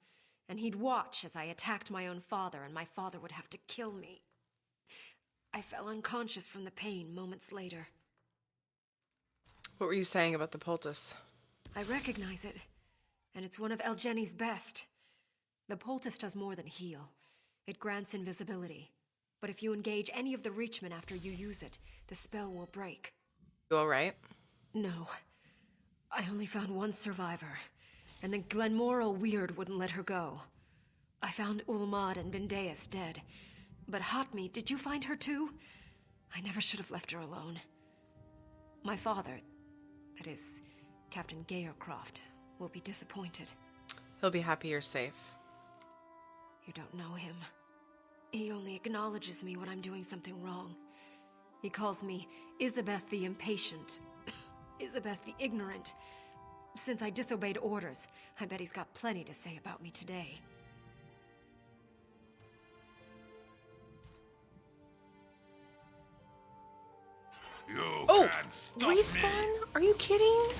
and he'd watch as I attacked my own father, and my father would have to kill me. I fell unconscious from the pain moments later. What were you saying about the poultice? I recognize it, and it's one of Elgeni's best. The poultice does more than heal. It grants invisibility. But if you engage any of the Reachmen after you use it, the spell will break. You alright? No. I only found one survivor, and the Glenmorrow Weird wouldn't let her go. I found Ulmad and Bendeus dead. But Hotme, did you find her too? I never should have left her alone. My father, that is, Captain Gayercroft, will be disappointed. He'll be happy you're safe. You don't know him. He only acknowledges me when I'm doing something wrong. He calls me Isabeth the Impatient. Isabeth the Ignorant. Since I disobeyed orders, I bet he's got plenty to say about me today. Oh! Can't stop Respawn? me. Are you kidding?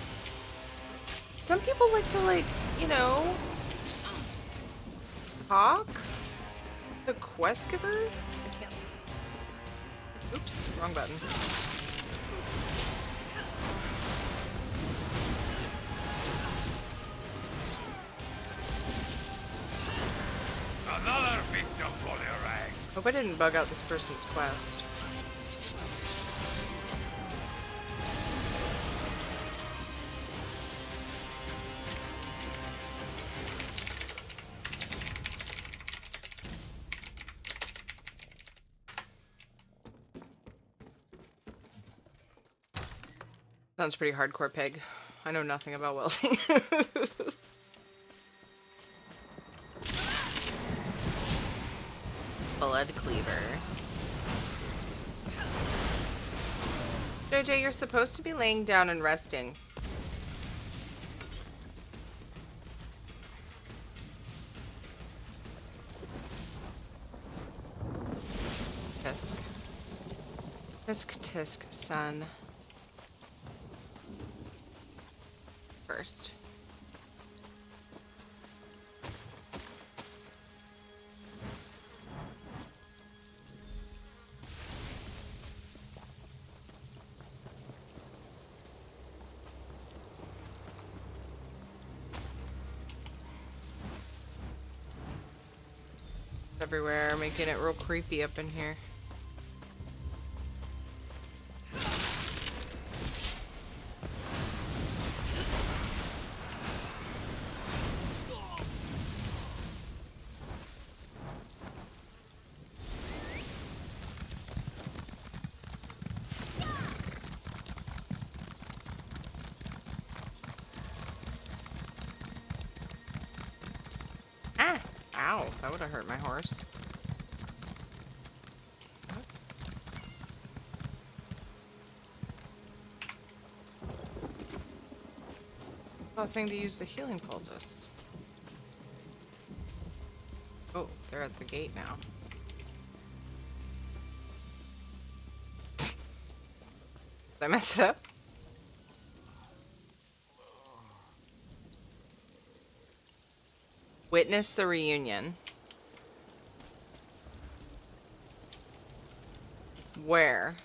Some people like to, like, you know... talk? The quest giver? I can't... Oops, wrong button. Another victim for your ranks! Hope I didn't bug out this person's quest. Sounds pretty hardcore, pig. I know nothing about welding. blood cleaver. JJ, you're supposed to be laying down and resting. Tisk. Tisk tisk, son. First. Everywhere, making it real creepy up in here. Ah! Ow, that would have hurt my horse. Oh, thing to use the healing poultice. Oh, they're at the gate now. Did I mess it up? Witness the reunion. Where?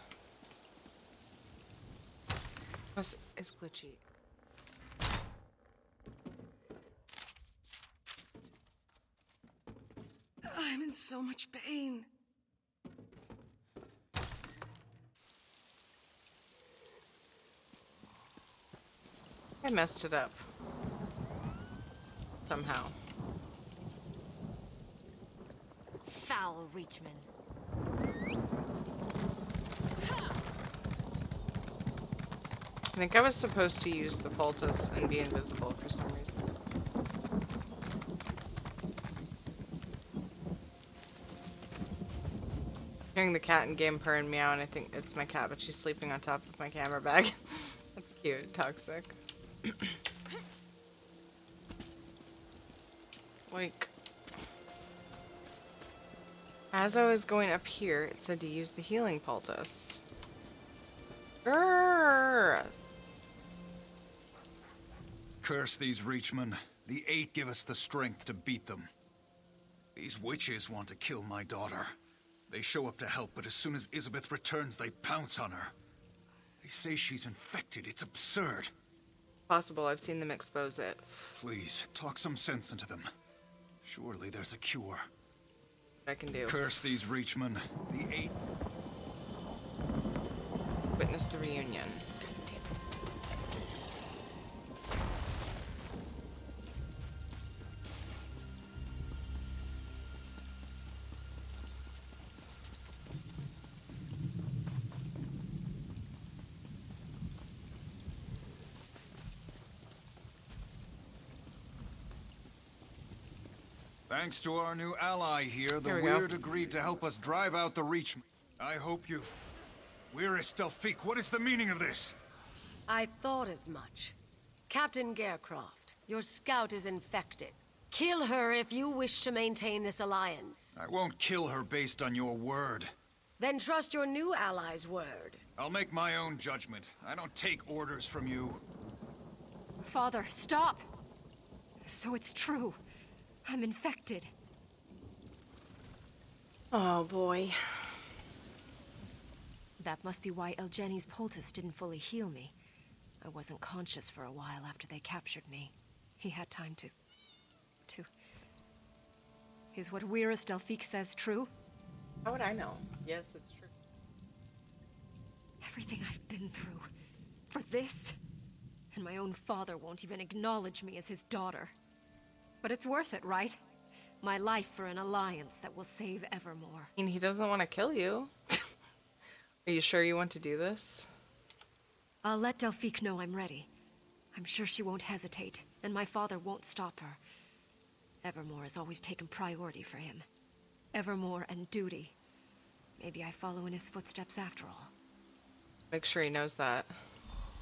What's is glitchy? I'm in so much pain. I messed it up. Somehow. Foul Reachman. I think I was supposed to use the poultice and be invisible for some reason. Hearing the cat in game purr and meow, and I think it's my cat, but she's sleeping on top of my camera bag. That's cute. Toxic. Like, as I was going up here, it said to use the healing poultice. Grrr! Curse these Reachmen. The Eight give us the strength to beat them. These witches want to kill my daughter. They show up to help, but as soon as Isabeth returns, they pounce on her. They say she's infected. It's absurd. Possible. I've seen them expose it. Please, talk some sense into them. Surely there's a cure. I can do. Curse these Reachmen. The Eight... Witness the reunion. God damn it. Thanks to our new ally here, the Here we go. Weird agreed to help us drive out the Reachmen. I hope you've... Where's Delphique? What is the meaning of this? I thought as much. Captain Garecroft, your scout is infected. Kill her if you wish to maintain this alliance. I won't kill her based on your word. Then trust your new ally's word. I'll make my own judgment. I don't take orders from you. Father, stop! So it's true. I'm infected. Oh boy. That must be why Elgeni's poultice didn't fully heal me. I wasn't conscious for a while after they captured me. He had time to... Is what Wyrus Delphique says true? How would I know? Yes, it's true. Everything I've been through. For this? And my own father won't even acknowledge me as his daughter. But it's worth it, right? My life for an alliance that will save Evermore. I mean, he doesn't want to kill you. Are you sure you want to do this? I'll let Delphique know I'm ready. I'm sure she won't hesitate, and my father won't stop her. Evermore has always taken priority for him. Evermore and duty. Maybe I follow in his footsteps after all. Make sure he knows that.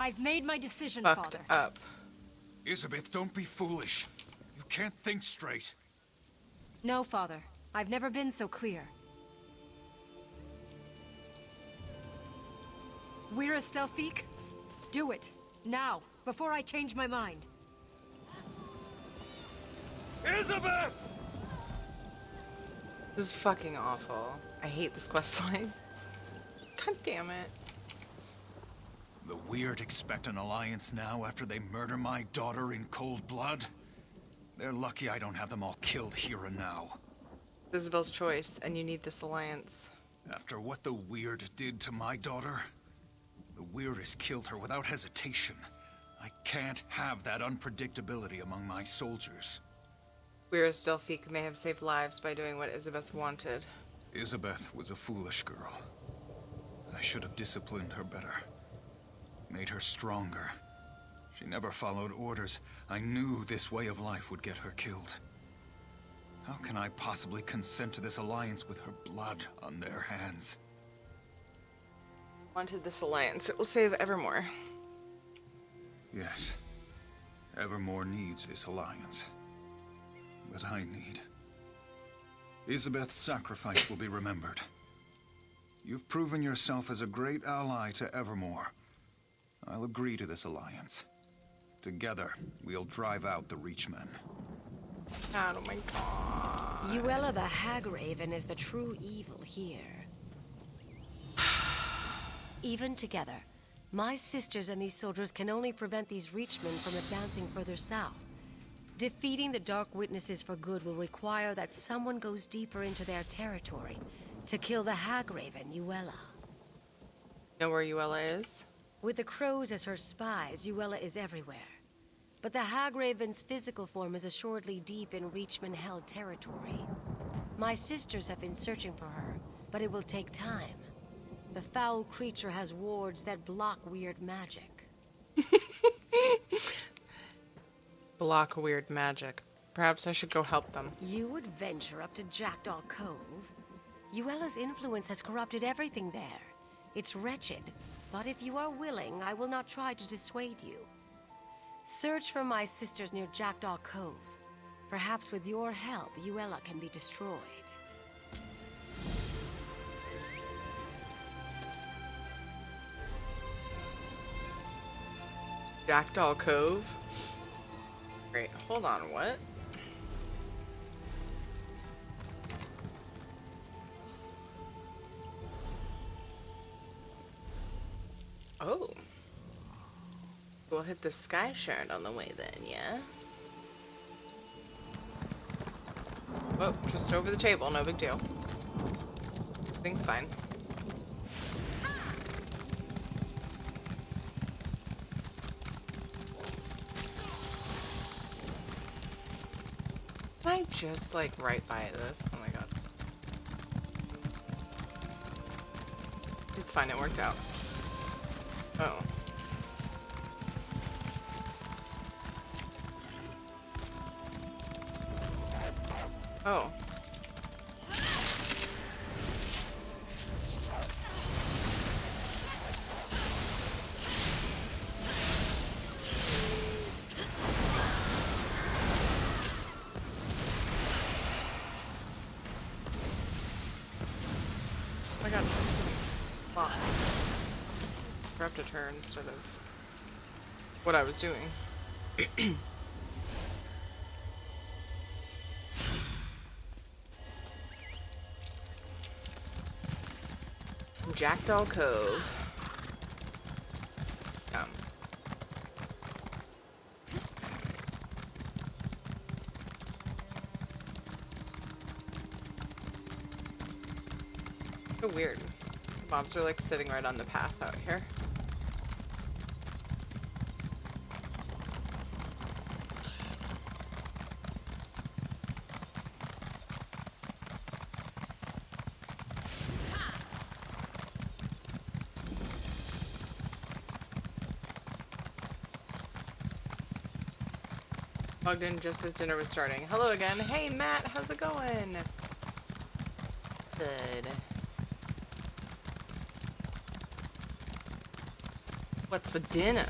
I've made my decision, Fucked Father. up. Isabeth, don't be foolish. You can't think straight. No, Father. I've never been so clear. We're a Stelfique? Do it. Now, before I change my mind. Isabeth! This is fucking awful. I hate this questline. God damn it. The Weird expect an alliance now after they murder my daughter in cold blood? They're lucky I don't have them all killed here and now. Isabel's choice, and you need this alliance. After what the Weird did to my daughter, the Weirdest killed her without hesitation. I can't have that unpredictability among my soldiers. Whereas Delphique may have saved lives by doing what Isabeth wanted. Isabeth was a foolish girl. I should have disciplined her better. Made her stronger. She never followed orders. I knew this way of life would get her killed. How can I possibly consent to this alliance with her blood on their hands? Wanted this alliance. It will save Evermore. Yes. Evermore needs this alliance. But I need. Isabeth's sacrifice will be remembered. You've proven yourself as a great ally to Evermore. I'll agree to this alliance. Together, we'll drive out the Reachmen. Oh my god. Uella the Hagraven is the true evil here. Even together, my sisters and these soldiers can only prevent these Reachmen from advancing further south. Defeating the Dark Witnesses for good will require that someone goes deeper into their territory to kill the Hagraven, Uella. Know where Uella is? With the crows as her spies, Uella is everywhere. But the Hagraven's physical form is assuredly deep in Reachman-held territory. My sisters have been searching for her, but it will take time. The foul creature has wards that block weird magic. Block weird magic. Perhaps I should go help them. You would venture up to Jackdaw Cove? Uella's influence has corrupted everything there. It's wretched, but if you are willing, I will not try to dissuade you. Search for my sisters near Jackdaw Cove. Perhaps with your help, Uella can be destroyed. Jackdaw Cove? Great, hold on, what? Oh. We'll hit the sky shard on the way then, yeah? Oh, just over the table, no big deal. Everything's fine. Am I just like right by this? Oh my god. It's fine, it worked out. Oh. Oh. Oh my god, I'm just getting fucked. Interrupted her instead of what I was doing. Jackdaw Cove. So weird. Mobs are like sitting right on the path out here. Logged in just as dinner was starting. Hello again. Hey Matt, how's it going? Good. What's for dinner?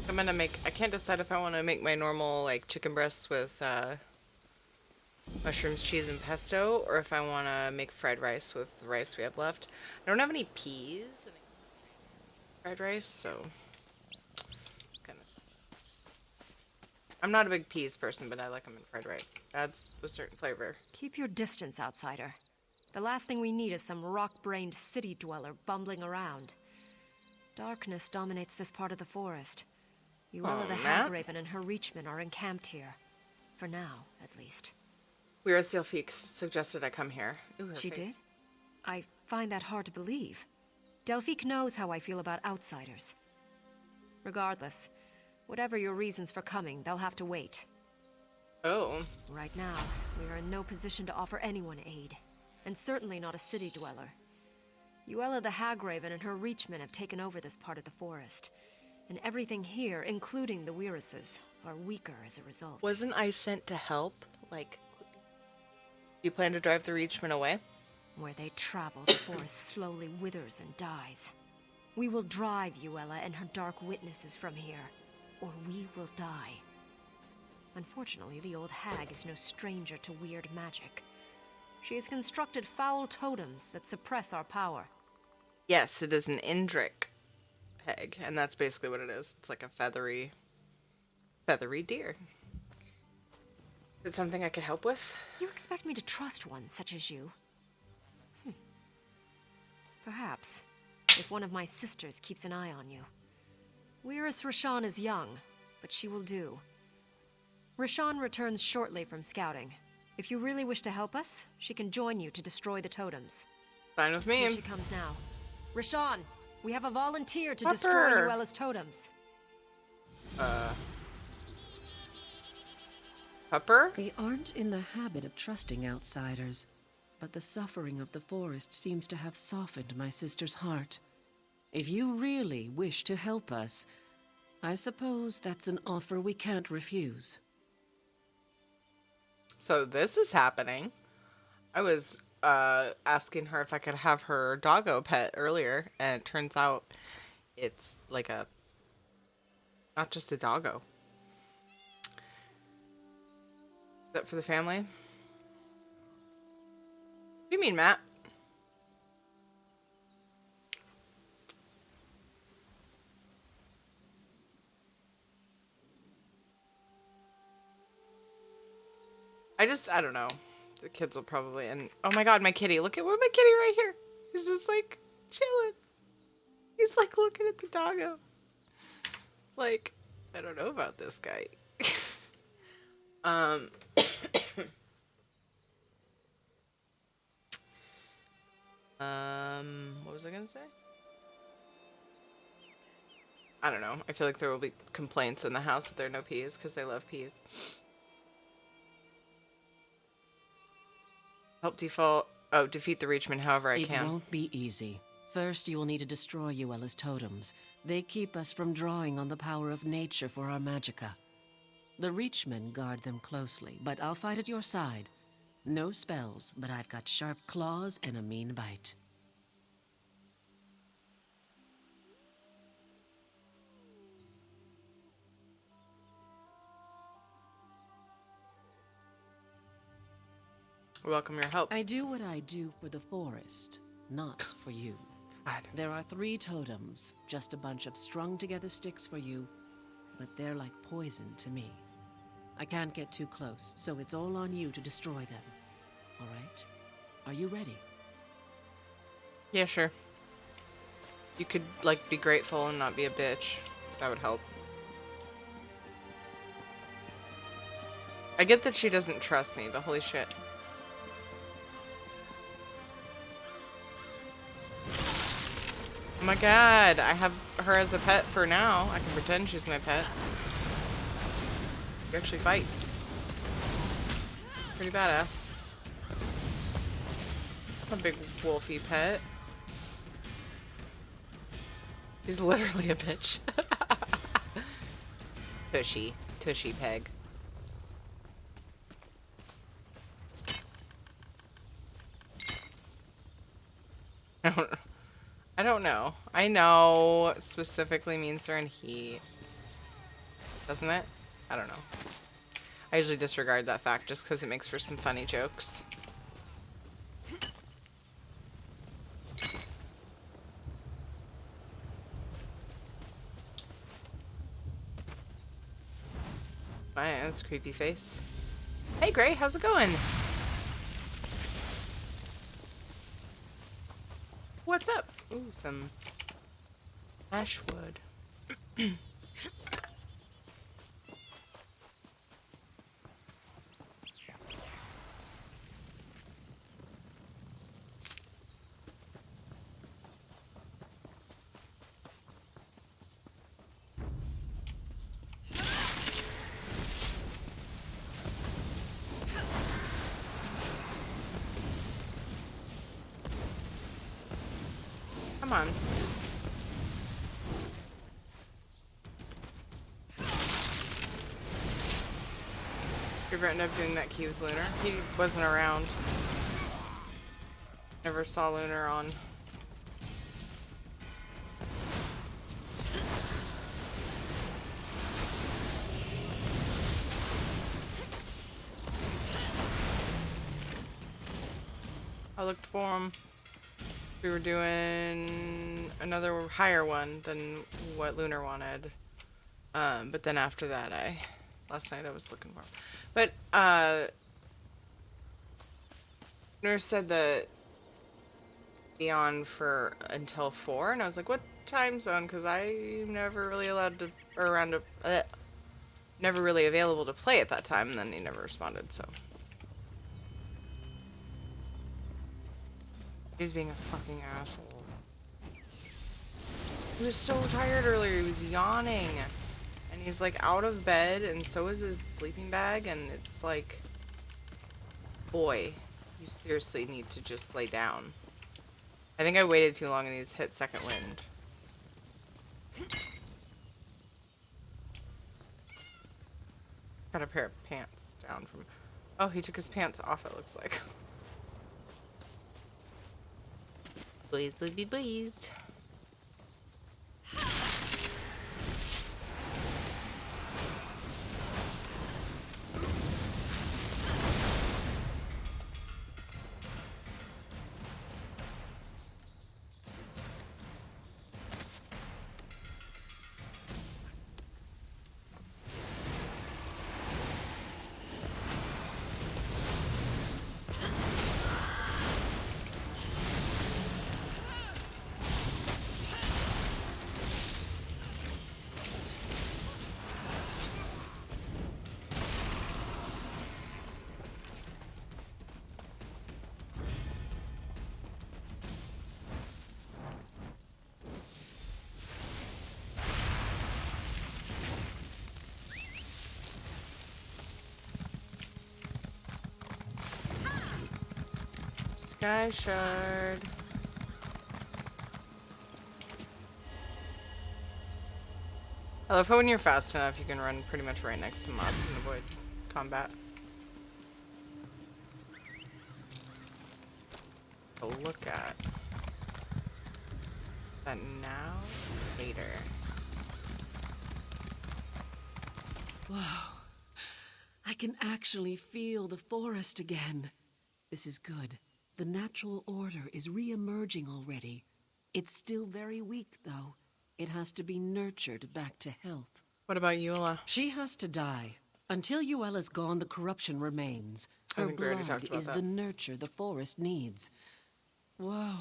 I'm gonna make, I can't decide if I want to make my normal like chicken breasts with mushrooms, cheese, and pesto, or if I want to make fried rice with the rice we have left. I don't have any peas in fried rice, so kind of. I'm not a big peas person, but I like them in fried rice. Adds a certain flavor. Keep your distance, outsider. The last thing we need is some rock-brained city dweller bumbling around. Darkness dominates this part of the forest. Uella the Matt? Hagraven and her Reachmen are encamped here. For now, at least. Weird Steelfeek suggested I come here. Ooh, her She face. did? I find that hard to believe. Delphique knows how I feel about outsiders. Regardless, whatever your reasons for coming, they'll have to wait. Oh. Right now, we are in no position to offer anyone aid. And certainly not a city dweller. Uella the Hagraven and her Reachmen have taken over this part of the forest. And everything here, including the Weirises, are weaker as a result. Wasn't I sent to help? Like, you plan to drive the Reachmen away? Where they travel, the forest slowly withers and dies. We will drive Uella and her dark witnesses from here, or we will die. Unfortunately, the old hag is no stranger to weird magic. She has constructed foul totems that suppress our power. Yes, it is an Indrik peg, and that's basically what it is. It's like a feathery deer. Is it something I could help with? You expect me to trust one such as you? Perhaps, if one of my sisters keeps an eye on you. Weiris Rashan is young, but she will do. Rashan returns shortly from scouting. If you really wish to help us, she can join you to destroy the totems. Fine with me. Here she comes now. Rashan, we have a volunteer to Pupper. destroy Uella's totems. Pupper? We aren't in the habit of trusting outsiders, but the suffering of the forest seems to have softened my sister's heart. If you really wish to help us, I suppose that's an offer we can't refuse. So this is happening. I was asking her if I could have her doggo pet earlier, and it turns out it's like a, not just a doggo. Is that for the family? What do you mean, Matt? I don't know. The kids will probably, and oh my god, my kitty. Look at my kitty right here. He's just like chilling. He's like looking at the doggo. Like, I don't know about this guy. What was I gonna say? I don't know. I feel like there will be complaints in the house that there are no peas because they love peas. Help defeat the Reachmen however I can. It won't be easy. First, you will need to destroy Uella's totems. They keep us from drawing on the power of nature for our magicka. The Reachmen guard them closely, but I'll fight at your side. No spells, but I've got sharp claws and a mean bite. Welcome your help. I do what I do for the forest, not for you. God. There are 3 totems, just a bunch of strung-together sticks for you, but they're like poison to me. I can't get too close, so it's all on you to destroy them. All right? Are you ready? Yeah, sure. You could, like, be grateful and not be a bitch. That would help. I get that she doesn't trust me, but holy shit. Oh my god, I have her as a pet for now. I can pretend she's my pet. She actually fights. Pretty badass. A big wolfy pet. She's literally a bitch. Tushy peg. don't know. I know specifically means they're in heat. Doesn't it? I don't know. I usually disregard that fact just because it makes for some funny jokes. My that's a creepy face. Hey Gray, how's it going? What's up? Ooh, some ash wood. Come on. You ever end up doing that key with Lunar? He wasn't around. Never saw Lunar on. I looked for him. We were doing another higher one than what Lunar wanted. But then after that, last night I was looking for him. But, Nurse said that be on for until 4, and I was like, what time zone? Because I'm never really allowed to, or around to, never really available to play at that time, and then he never responded, so. He's being a fucking asshole. He was so tired earlier, he was yawning. And he's like out of bed, and so is his sleeping bag, and it's like, boy, you seriously need to just lay down. I think I waited too long and he's hit second wind. Got a pair of pants down from... Oh, he took his pants off, it looks like. Please, Libby, please. Sky Shard. I love how when you're fast enough, you can run pretty much right next to mobs and avoid combat. A look at. But now, later. Wow. I can actually feel the forest again. This is good. The natural order is re-emerging already. It's still very weak, though. It has to be nurtured back to health. What about Eula? She has to die. Until Euella's gone, the corruption remains. I Her think we already talked blood about is that. the nurture the forest needs. Whoa.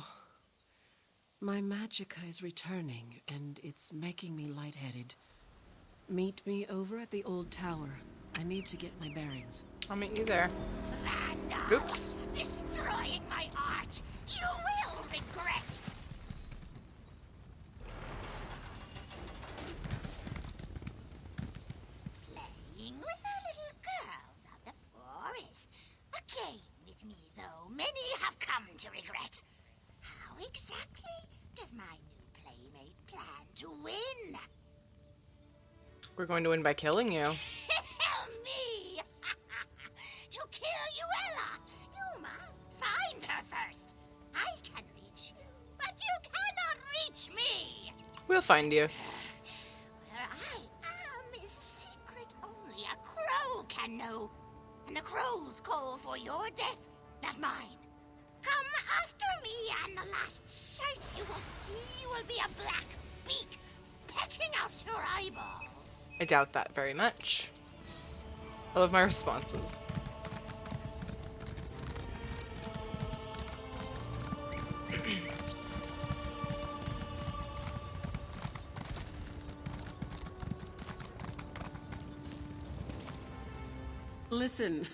My magicka is returning, and it's making me lightheaded. Meet me over at the old tower. I need to get my bearings. I'll meet you there. Oops. Destroying my art! You will regret! Playing with the little girls of the forest. A game with me, though, many have come to regret. How exactly does my new playmate plan to win? We're going to win by killing you. Me! To kill Eula, you must find her first. I can reach you, but you cannot reach She'll find you. Where I am is a secret only a crow can know. And the crows call for your death, not mine. Come after me, and the last sight you will see will be a black beak pecking out your eyeballs. I doubt that very much. I love my responses. Listen,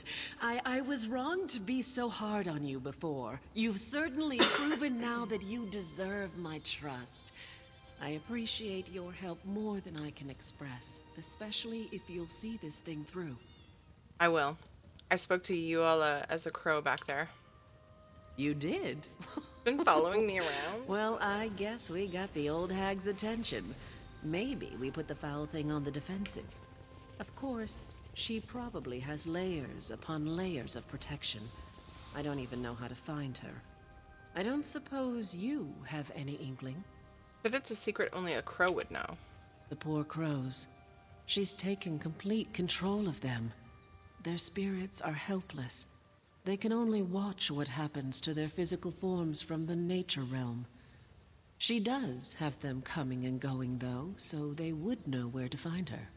I was wrong to be so hard on you before. You've certainly proven now that you deserve my trust. I appreciate your help more than I can express, especially if you'll see this thing through. I will. I spoke to Yuela as a crow back there. You did? Been following me around. Well, I guess we got the old hag's attention. Maybe we put the foul thing on the defensive. Of course, she probably has layers upon layers of protection. I don't even know how to find her. I don't suppose you have any inkling? But it's a secret only a crow would know. The poor crows. She's taken complete control of them. Their spirits are helpless. They can only watch what happens to their physical forms from the nature realm. She does have them coming and going, though, so they would know where to find her.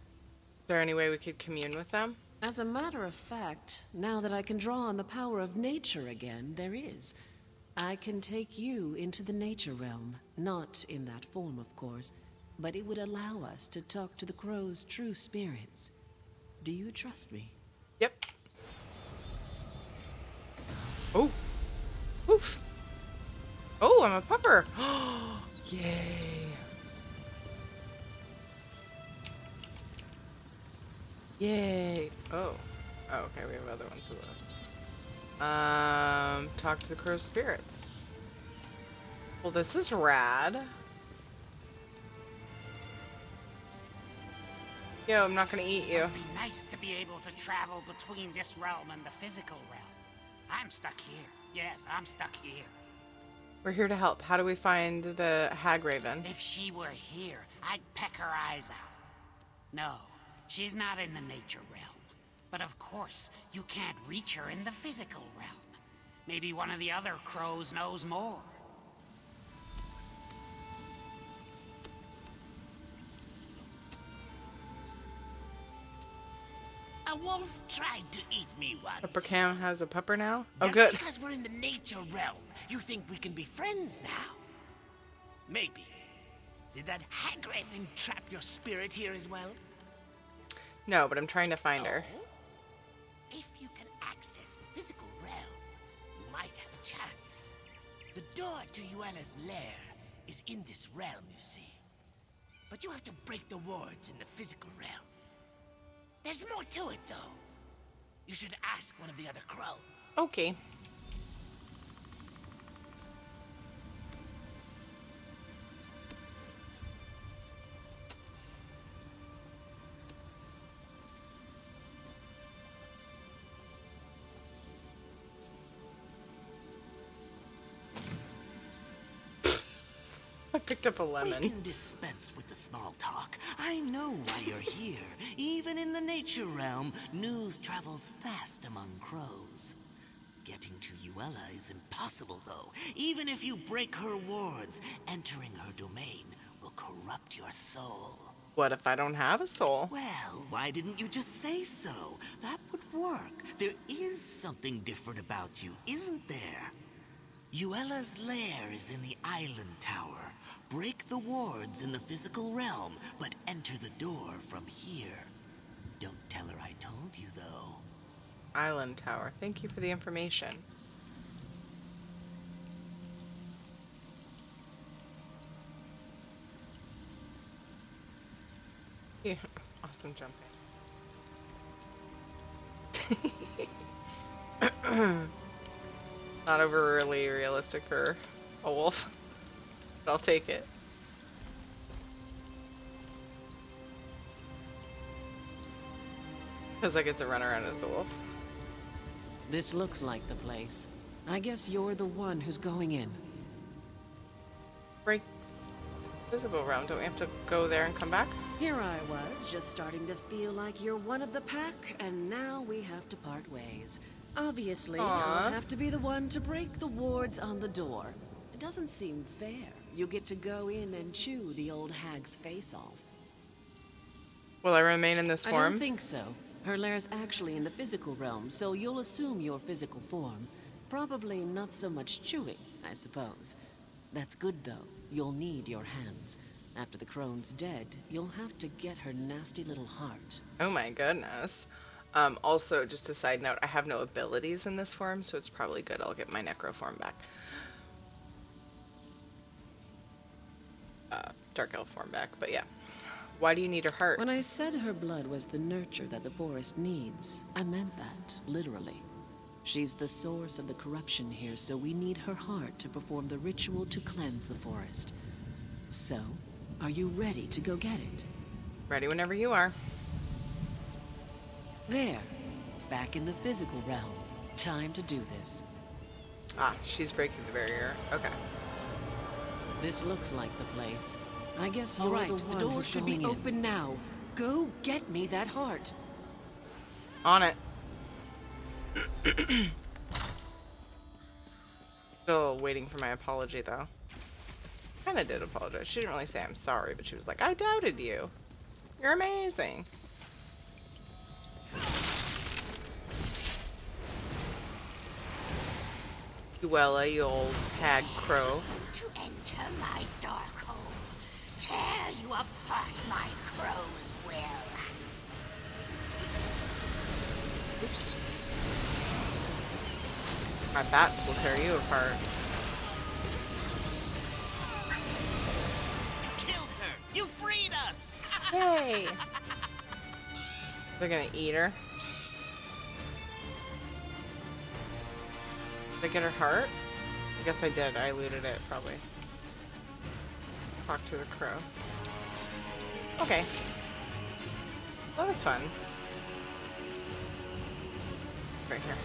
Is there any way we could commune with them? As a matter of fact, now that I can draw on the power of nature again, there is. I can take you into the nature realm. Not in that form, of course, but it would allow us to talk to the crow's true spirits. Do you trust me? Yep. Oh. Oof. Oh, I'm a pupper. Yay. Yay. Oh. Oh, okay, we have other ones with us. Talk to the crow's spirits. Well, this is rad. Yo, I'm not gonna eat you. Must be nice to be able to travel between this realm and the physical realm. I'm stuck here. Yes, I'm stuck here. We're here to help. How do we find the Hag Raven? If she were here, I'd peck her eyes out. No, she's not in the nature realm. But of course, you can't reach her in the physical realm. Maybe one of the other crows knows more. A wolf tried to eat me once. Pupper Cam has a pupper now? Oh, Just good. because we're in the nature realm, you think we can be friends now? Maybe. Did that hag raven trap your spirit here as well? No, but I'm trying to find her. Oh? If you can access the physical realm, you might have a chance. The door to Yuela's lair is in this realm, you see. But you have to break the wards in the physical realm. There's more to it, though. You should ask one of the other crows. Okay. I picked up a lemon. We can dispense with the small talk. I know why you're here. Even in the nature realm, news travels fast among crows. Getting to Yuela is impossible, though. Even if you break her wards, entering her domain will corrupt your soul. What if I don't have a soul? Well, why didn't you just say so? That would work. There is something different about you, isn't there? Yuela's lair is in the island tower. Break the wards in the physical realm, but enter the door from here. Don't tell her I told you, though. Island Tower. Thank you for the information. Yeah, awesome jumping. Not overly realistic for a wolf, but I'll take it. Because I get to run around as the wolf. This looks like the place. I guess you're the one who's going in. Break. Visible realm. Don't we have to go there and come back? Here I was, just starting to feel like you're one of the pack, and now we have to part ways. Obviously, I'll have to be the one to break the wards on the door. It doesn't seem fair. You get to go in and chew the old hag's face off. Will I remain in this form? I don't think so. Her lair's actually in the physical realm, so you'll assume your physical form. Probably not so much chewing, I suppose. That's good, though. You'll need your hands. After the crone's dead, you'll have to get her nasty little heart. Oh my goodness. Also, just a side note, I have no abilities in this form, so it's probably good I'll get my necro form back. Dark elf form back, but yeah. Why do you need her heart? When I said her blood was the nurture that the forest needs, I meant that, literally. She's the source of the corruption here, so we need her heart to perform the ritual to cleanse the forest. So, are you ready to go get it? Ready whenever you are. There. Back in the physical realm. Time to do this. Ah, she's breaking the barrier. Okay. This looks like the place. I guess you're right. The door should be open now. Go get me that heart. On it. Still waiting for my apology, though. Kinda did apologize. She didn't really say I'm sorry, but she was like, I doubted you. You're amazing. Luella, you old hag crow. To enter my dark hole, tear you apart, my crows will. Oops. My bats will tear you apart. You killed her! You freed us! Yay! They're gonna eat her. Did I get her heart? I guess I did. I looted it, probably. Talk to the crow. Okay. That was fun. Right here.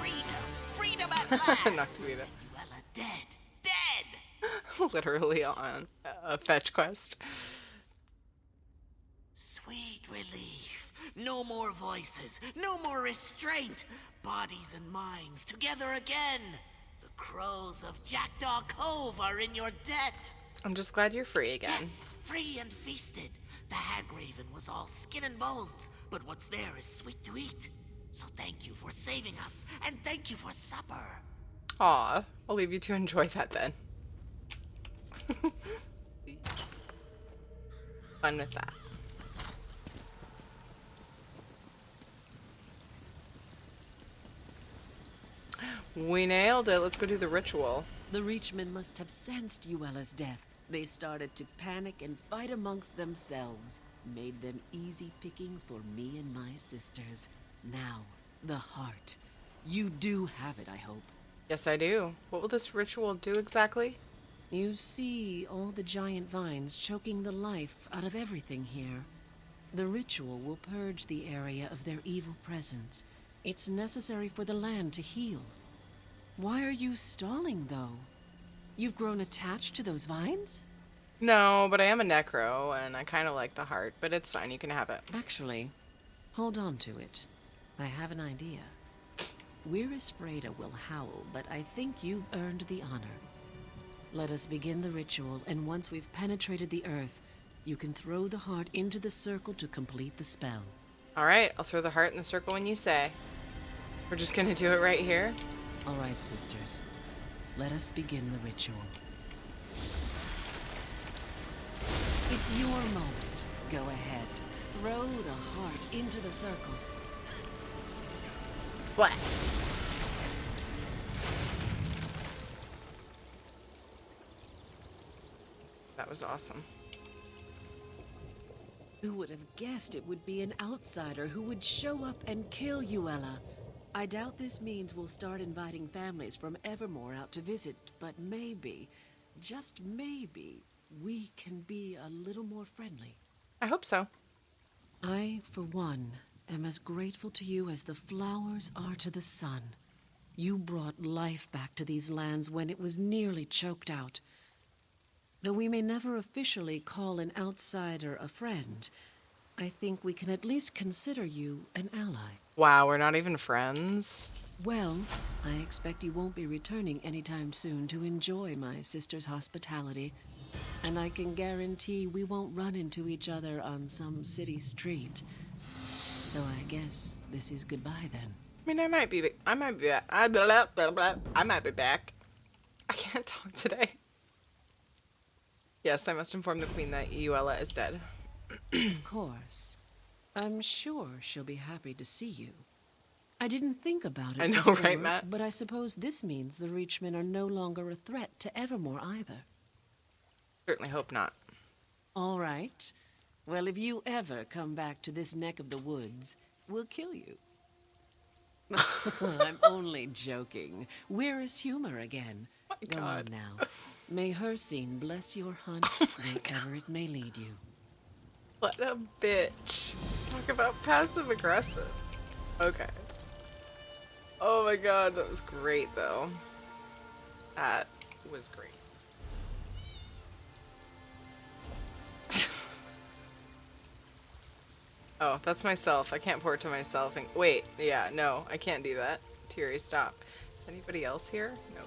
Freedom! Freedom at last! Noctavita. Luella dead! Dead! Literally on a fetch quest. Sweet relief. No more voices. No more restraint. Bodies and minds together again. The crows of Jackdaw Cove are in your debt. I'm just glad you're free again. Yes, free and feasted. The hag raven was all skin and bones, but what's there is sweet to eat. So thank you for saving us, and thank you for supper. Aw, I'll leave you to enjoy that then. Fun with that. We nailed it. Let's go do the ritual. The Reachmen must have sensed Uella's death. They started to panic and fight amongst themselves. Made them easy pickings for me and my sisters. Now, the heart. You do have it, I hope. Yes, I do. What will this ritual do exactly? You see all the giant vines choking the life out of everything here. The ritual will purge the area of their evil presence. It's necessary for the land to heal. Why are you stalling, though? You've grown attached to those vines? No, but I am a necro, and I kind of like the heart, but it's fine. You can have it. Actually, hold on to it. I have an idea. Wyrus Freda will howl, but I think you've earned the honor. Let us begin the ritual, and once we've penetrated the earth, you can throw the heart into the circle to complete the spell. All right, I'll throw the heart in the circle when you say. We're just gonna do it right here? All right, sisters. Let us begin the ritual. It's your moment. Go ahead. Throw the heart into the circle. What? That was awesome. Who would have guessed it would be an outsider who would show up and kill Uella? I doubt this means we'll start inviting families from Evermore out to visit, but maybe, just maybe, we can be a little more friendly. I hope so. I, for one, am as grateful to you as the flowers are to the sun. You brought life back to these lands when it was nearly choked out. Though we may never officially call an outsider a friend, I think we can at least consider you an ally. Wow, we're not even friends? Well, I expect you won't be returning anytime soon to enjoy my sister's hospitality. And I can guarantee we won't run into each other on some city street. So I guess this is goodbye then. I mean, I might be back. I might be back. I can't talk today. Yes, I must inform the queen that Uella is dead. Of course. I'm sure she'll be happy to see you. I didn't think about it I know, before, right, Matt? but I suppose this means the Reachmen are no longer a threat to Evermore either. Certainly hope not. All right. Well, if you ever come back to this neck of the woods, we'll kill you. I'm only joking. Where's humor again? Oh my Go God. on now. May her scene bless your hunt wherever it may lead you. What a bitch. Talk about passive aggressive. Okay. Oh my god, that was great though. That was great. Oh, that's myself. I can't pour it to myself and wait, yeah, no, I can't do that. Tiri, stop. Is anybody else here? No.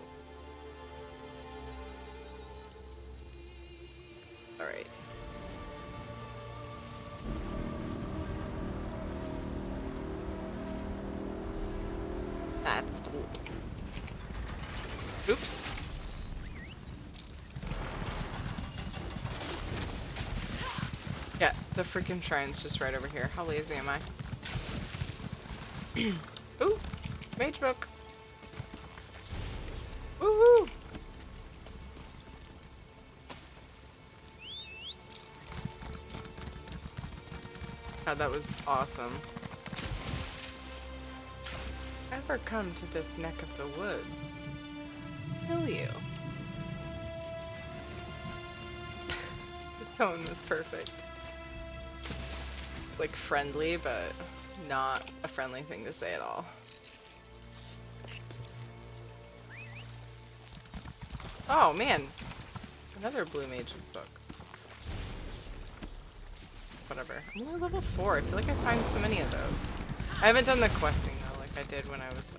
Alright. That's cool. Oops. Yeah, the freaking shrine's just right over here. How lazy am I? Ooh, mage book. Woohoo! God, that was awesome. Ever come to this neck of the woods? Will you? The tone was perfect. Like friendly, but not a friendly thing to say at all. Oh man, another Blue Mage's book. Whatever. I'm only level 4. I feel like I find so many of those. I haven't done the questing though, like I did when I was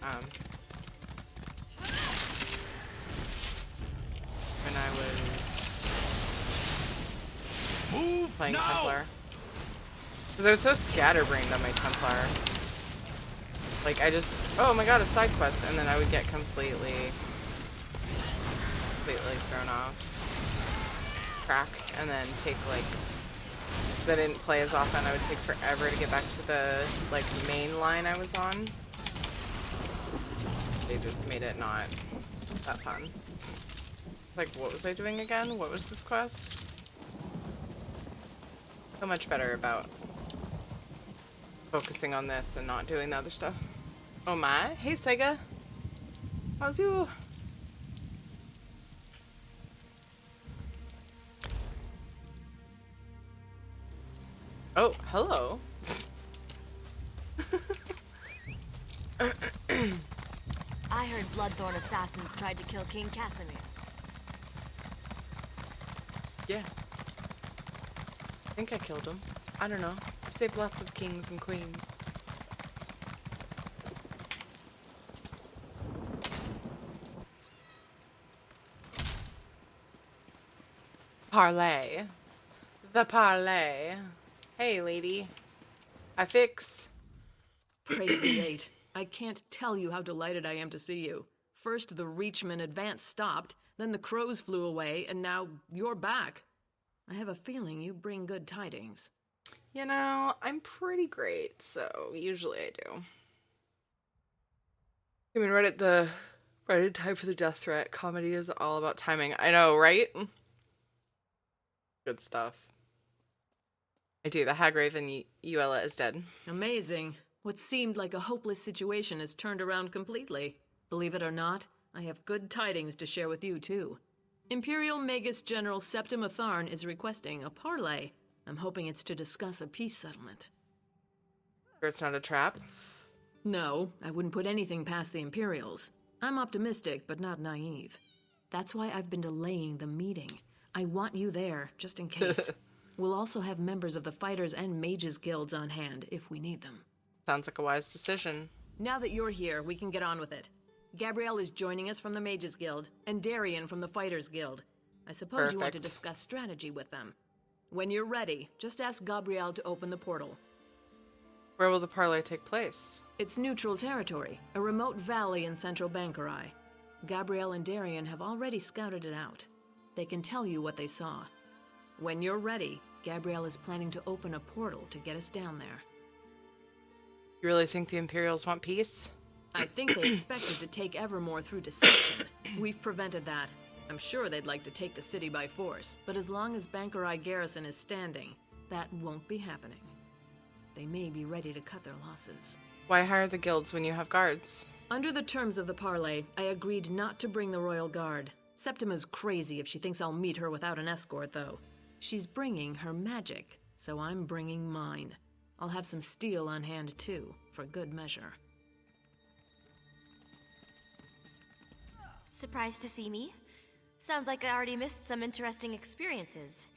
playing Templar. Because I was so scatterbrained on my Templar. Like I just, oh my god, a side quest, and then I would get completely thrown off track, and then take like, because I didn't play as often, I would take forever to get back to the like main line I was on. They just made it not that fun. Like, what was I doing again? What was this quest? So much better about focusing on this and not doing the other stuff. Oh my. Hey Sega. How's you? Oh, hello. I heard Bloodthorn assassins tried to kill King Casimir. Yeah. I think I killed him. I don't know. I saved lots of kings and queens. Parlay. The parlay. Hey, lady. I fix. Praise the Eight. I can't tell you how delighted I am to see you. First the Reachman advance stopped, then the crows flew away, and now you're back. I have a feeling you bring good tidings. You know, I'm pretty great, so usually I do. I mean, right in time for the death threat. Comedy is all about timing. I know, right? Good stuff. I do. The Hagraven Uella is dead. Amazing. What seemed like a hopeless situation has turned around completely. Believe it or not, I have good tidings to share with you, too. Imperial Magus General Septim Atharn is requesting a parley. I'm hoping it's to discuss a peace settlement. Sure it's not a trap? No, I wouldn't put anything past the Imperials. I'm optimistic, but not naive. That's why I've been delaying the meeting. I want you there, just in case. We'll also have members of the Fighters and Mages Guilds on hand, if we need them. Sounds like a wise decision. Now that you're here, we can get on with it. Gabrielle is joining us from the Mages Guild, and Darian from the Fighters Guild. I suppose you want to discuss strategy with them. When you're ready, just ask Gabrielle to open the portal. Where will the parley take place? It's neutral territory, a remote valley in central Bankarai. Gabrielle and Darian have already scouted it out. They can tell you what they saw. When you're ready, Gabrielle is planning to open a portal to get us down there. You really think the Imperials want peace? I think they expected to take Evermore through deception. We've prevented that. I'm sure they'd like to take the city by force, but as long as Bankarai Garrison is standing, that won't be happening. They may be ready to cut their losses. Why hire the guilds when you have guards? Under the terms of the parley, I agreed not to bring the Royal Guard. Septima's crazy if she thinks I'll meet her without an escort, though. She's bringing her magic, so I'm bringing mine. I'll have some steel on hand, too, for good measure. Surprised to see me? Sounds like I already missed some interesting experiences.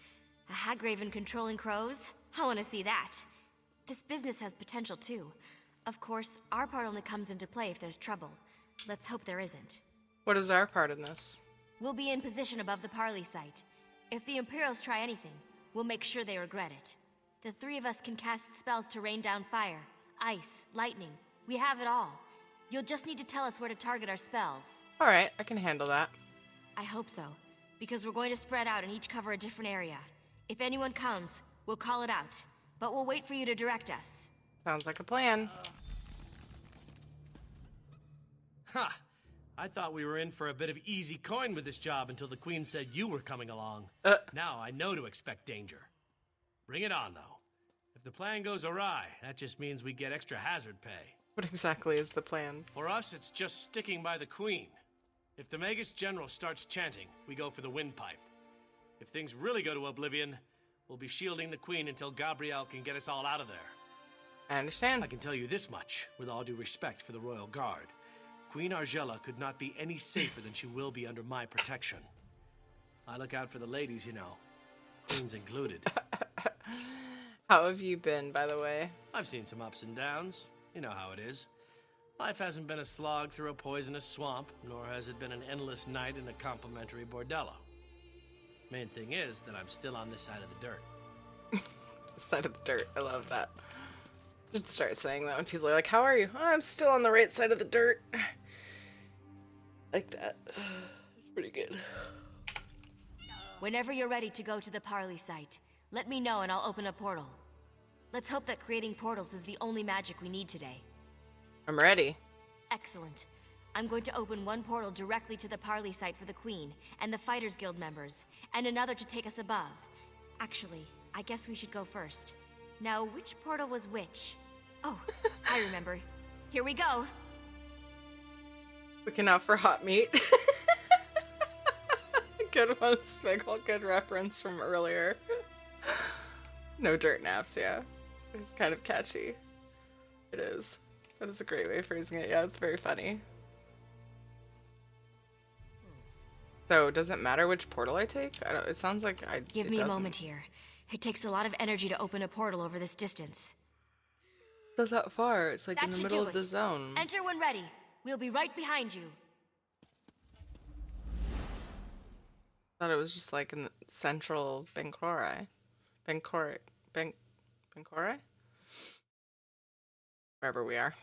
A Hagraven controlling crows? I want to see that. This business has potential, too. Of course, our part only comes into play if there's trouble. Let's hope there isn't. What is our part in this? We'll be in position above the parley site. If the Imperials try anything, we'll make sure they regret it. The three of us can cast spells to rain down fire, ice, lightning. We have it all. You'll just need to tell us where to target our spells. Alright, I can handle that. I hope so, because we're going to spread out and each cover a different area. If anyone comes, we'll call it out, but we'll wait for you to direct us. Sounds like a plan. Ha! I thought we were in for a bit of easy coin with this job until the Queen said you were coming along. Now I know to expect danger. Bring it on, though. If the plan goes awry, that just means we get extra hazard pay. What exactly is the plan? For us, it's just sticking by the Queen. If the Magus General starts chanting, we go for the windpipe. If things really go to oblivion, we'll be shielding the Queen until Gabrielle can get us all out of there. I understand. I can tell you this much, with all due respect for the Royal Guard. Queen Argella could not be any safer than she will be under my protection. I look out for the ladies, you know. Queens included. How have you been, by the way? I've seen some ups and downs. You know how it is. Life hasn't been a slog through a poisonous swamp, nor has it been an endless night in a complimentary bordello. Main thing is that I'm still on this side of the dirt. The side of the dirt. I love that. Just start saying that when people are like, how are you? Oh, I'm still on the right side of the dirt. Like that. It's pretty good. Whenever you're ready to go to the parley site, let me know and I'll open a portal. Let's hope that creating portals is the only magic we need today. I'm ready. Excellent. I'm going to open one portal directly to the parley site for the Queen and the Fighters Guild members, and another to take us above. Actually, I guess we should go first. Now, which portal was which? Oh, I remember. Here we go. Looking out for hot meat. Good one, Smiggle. Good reference from earlier. No dirt naps, yeah. It's kind of catchy. It is. That is a great way of phrasing it. Yeah, it's very funny. So, does it matter which portal I take? I don't. It sounds like I. Give me a moment here. It takes a lot of energy to open a portal over this distance. It's not that far. It's like That in the should middle do of the it. zone. Enter when ready. We'll be right behind you. Thought it was just like in central Bankorai. Bankorai? Wherever we are.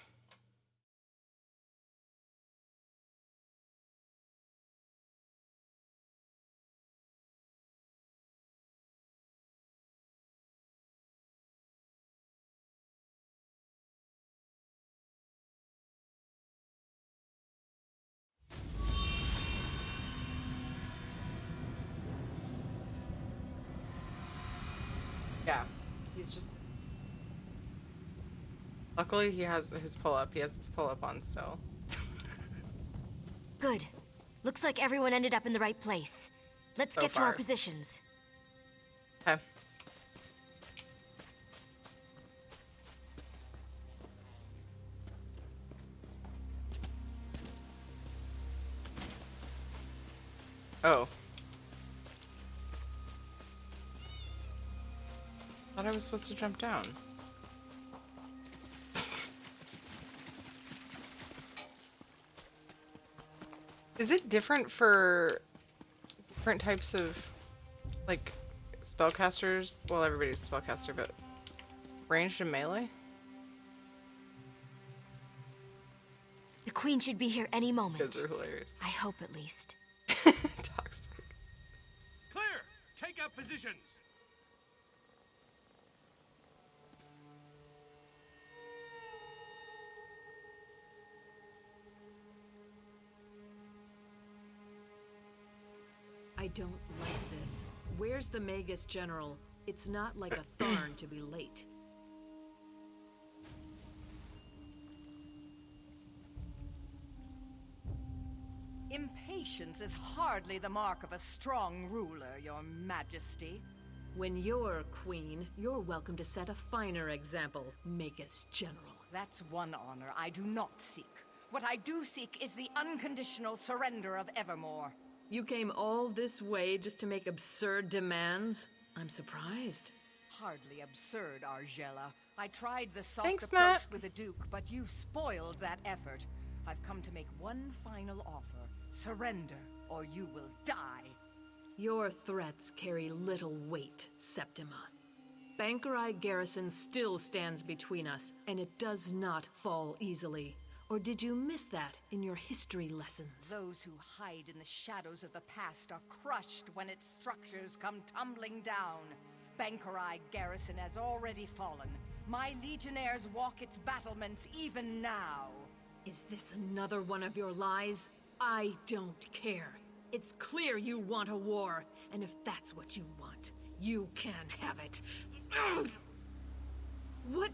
Yeah, he's just... Luckily he has his pull-up. He has his pull-up on still. Good. Looks like everyone ended up in the right place. Let's So get to our far. positions. Okay. Oh. Thought I was supposed to jump down. Is it different for different types of, like, spellcasters? Well, everybody's a spellcaster, but ranged and melee? The queen should be here any moment. Those are hilarious. I hope, at least. Toxic. Clear! Take up positions! I don't like this. Where's the Magus General? It's not like a Tharn to be late. Impatience is hardly the mark of a strong ruler, Your Majesty. When you're queen, you're welcome to set a finer example, Magus General. That's one honor I do not seek. What I do seek is the unconditional surrender of Evermore. You came all this way just to make absurd demands? I'm surprised. Hardly absurd, Argella. I tried the soft Thanks, approach Matt. with the Duke, but you spoiled that effort. I've come to make one final offer. Surrender, or you will die. Your threats carry little weight, Septima. Bankerai Garrison still stands between us, and it does not fall easily. Or did you miss that in your history lessons? Those who hide in the shadows of the past are crushed when its structures come tumbling down. Bankerai Garrison has already fallen. My legionnaires walk its battlements even now. Is this another one of your lies? I don't care. It's clear you want a war, and if that's what you want, you can have it. Ugh! What?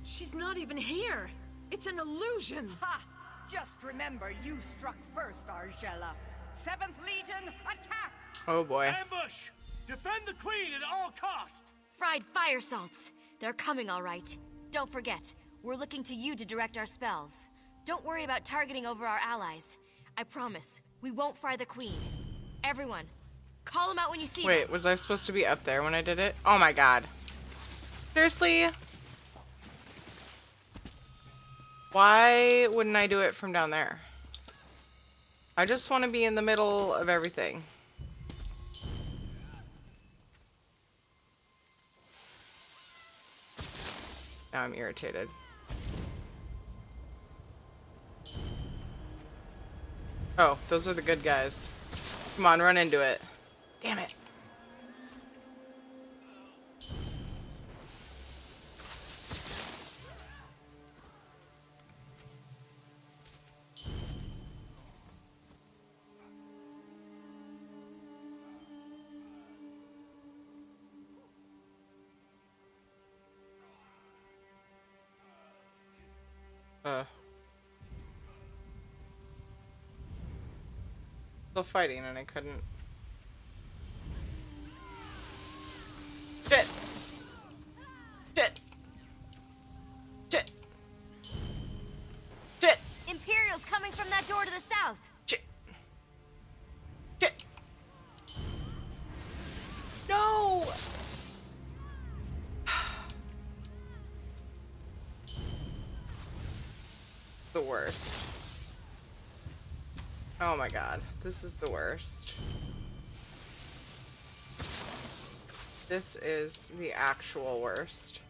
She's not even here. It's an illusion. Ha! Just remember you struck first, Argella. 7th Legion, attack! Oh boy. Ambush! Defend the queen at all cost! Fried fire salts. They're coming, all right. Don't forget, we're looking to you to direct our spells. Don't worry about targeting over our allies. I promise, we won't fry the queen. Everyone, call them out when you see them. Wait, was I supposed to be up there when I did it? Oh my god. Seriously? Why wouldn't I do it from down there? I just want to be in the middle of everything. Now I'm irritated. Oh, those are the good guys. Come on, run into it. Damn it. Still fighting and I couldn't. Shit! Shit! Shit! Shit! Imperials coming from that door to the south. Shit! Shit! No! The worst. Oh my god, this is the worst. This is the actual worst.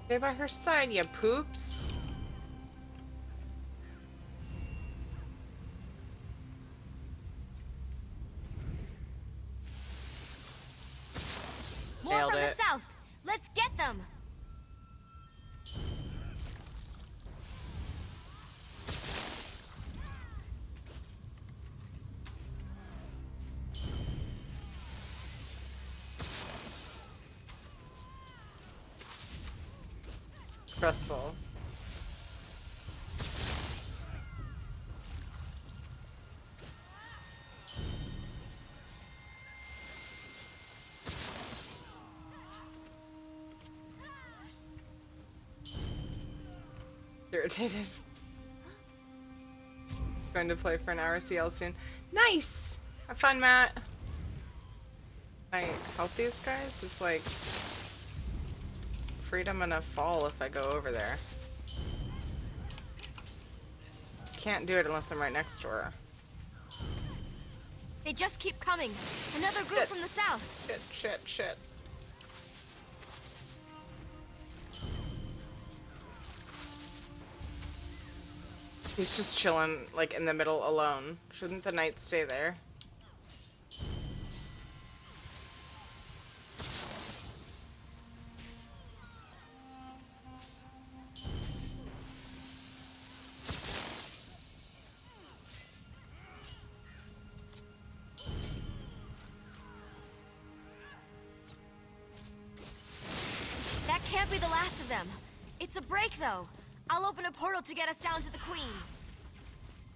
Stay by her side, you poops. More Nailed from the it. south. Let's get them. Stressful. Irritated. going to play for an hour. See y'all soon. Nice! Have fun, Matt. Can I help these guys? It's like freedom gonna fall if I go over there. Can't do it unless I'm right next to her. They just keep coming. Another group from the south. Shit. He's just chilling, like, in the middle alone. Shouldn't the knight stay there? That can't be the last of them. It's a break, though. I'll open a portal to get us down to the Queen.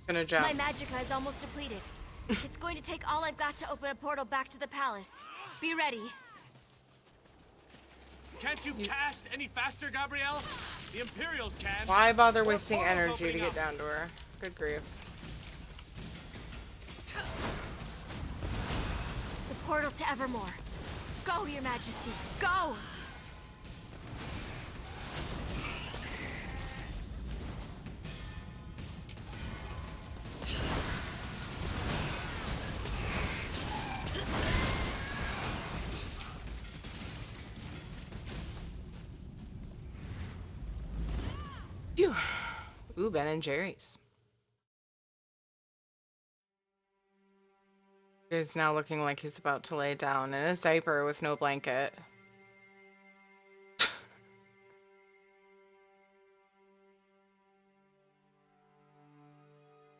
Gonna jump. My magicka is almost depleted. It's going to take all I've got to open a portal back to the palace. Be ready. Can't you cast any faster, Gabrielle? The Imperials can. Why bother More wasting portals energy to opening get up. down to her? Good grief. The portal to Evermore. Go, Your Majesty. Go! Phew. Ooh, Ben and Jerry's. He's now looking like he's about to lay down in his diaper with no blanket.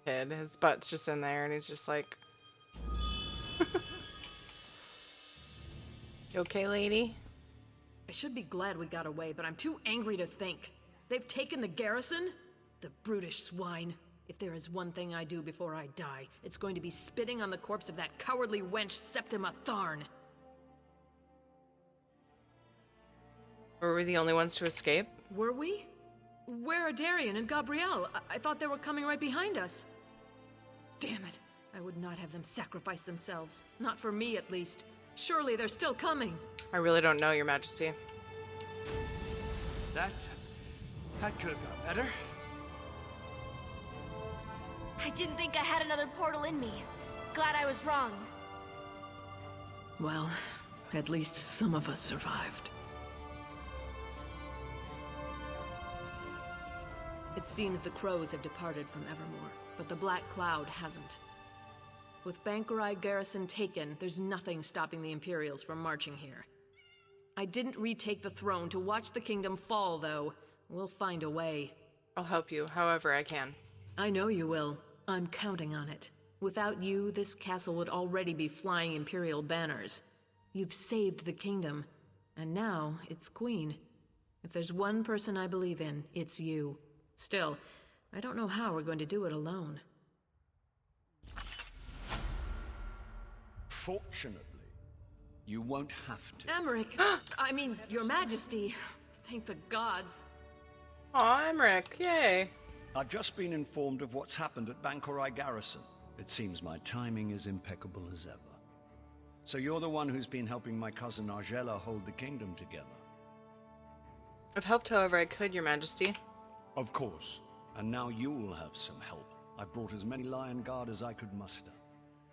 Kid, his butt's just in there and he's just like, you okay, lady? I should be glad we got away, but I'm too angry to think. They've taken the garrison? The brutish swine. If there is one thing I do before I die, it's going to be spitting on the corpse of that cowardly wench Septima Tharn. Were we the only ones to escape? Were we? Where are Darian and Gabrielle? I thought they were coming right behind us. Damn it. I would not have them sacrifice themselves. Not for me, at least. Surely they're still coming. I really don't know, Your Majesty. That could have gone better. I didn't think I had another portal in me. Glad I was wrong. Well, at least some of us survived. It seems the crows have departed from Evermore, but the Black Cloud hasn't. With Bankerai garrison taken, there's nothing stopping the Imperials from marching here. I didn't retake the throne to watch the kingdom fall, though. We'll find a way. I'll help you however I can. I know you will. I'm counting on it. Without you, this castle would already be flying Imperial banners. You've saved the kingdom, and now it's Queen. If there's one person I believe in, it's you. Still, I don't know how we're going to do it alone. Fortunately, you won't have to. Emmerich! I mean, Your Majesty. Thank the gods. Aw, Emmerich, yay. I've just been informed of what's happened at Bankerai Garrison. It seems my timing is impeccable as ever. So you're the one who's been helping my cousin Argella hold the kingdom together. I've helped however I could, Your Majesty. Of course. And now you'll have some help. I brought as many Lion Guard as I could muster.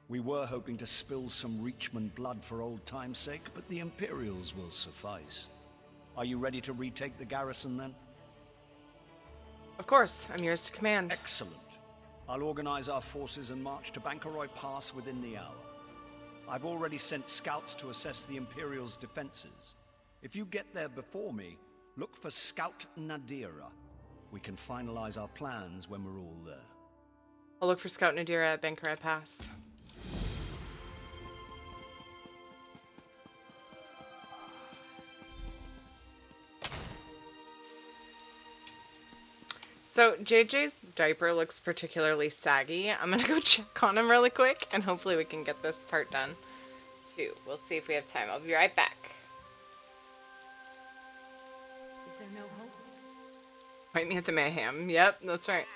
We were hoping to spill some Reachman blood for old time's sake, but the Imperials will suffice. Are you ready to retake the garrison then? Of course, I'm yours to command. Excellent. I'll organize our forces and march to Bankerai Pass within the hour. I've already sent scouts to assess the Imperials' defenses. If you get there before me, look for Scout Nadira. We can finalize our plans when we're all there. I'll look for Scout Nadira at Bankerai Pass. So JJ's diaper looks particularly saggy. I'm gonna go check on him really quick and hopefully we can get this part done too. We'll see if we have time. I'll be right back. Is there no hope? Fight me at the mayhem. Yep, that's right.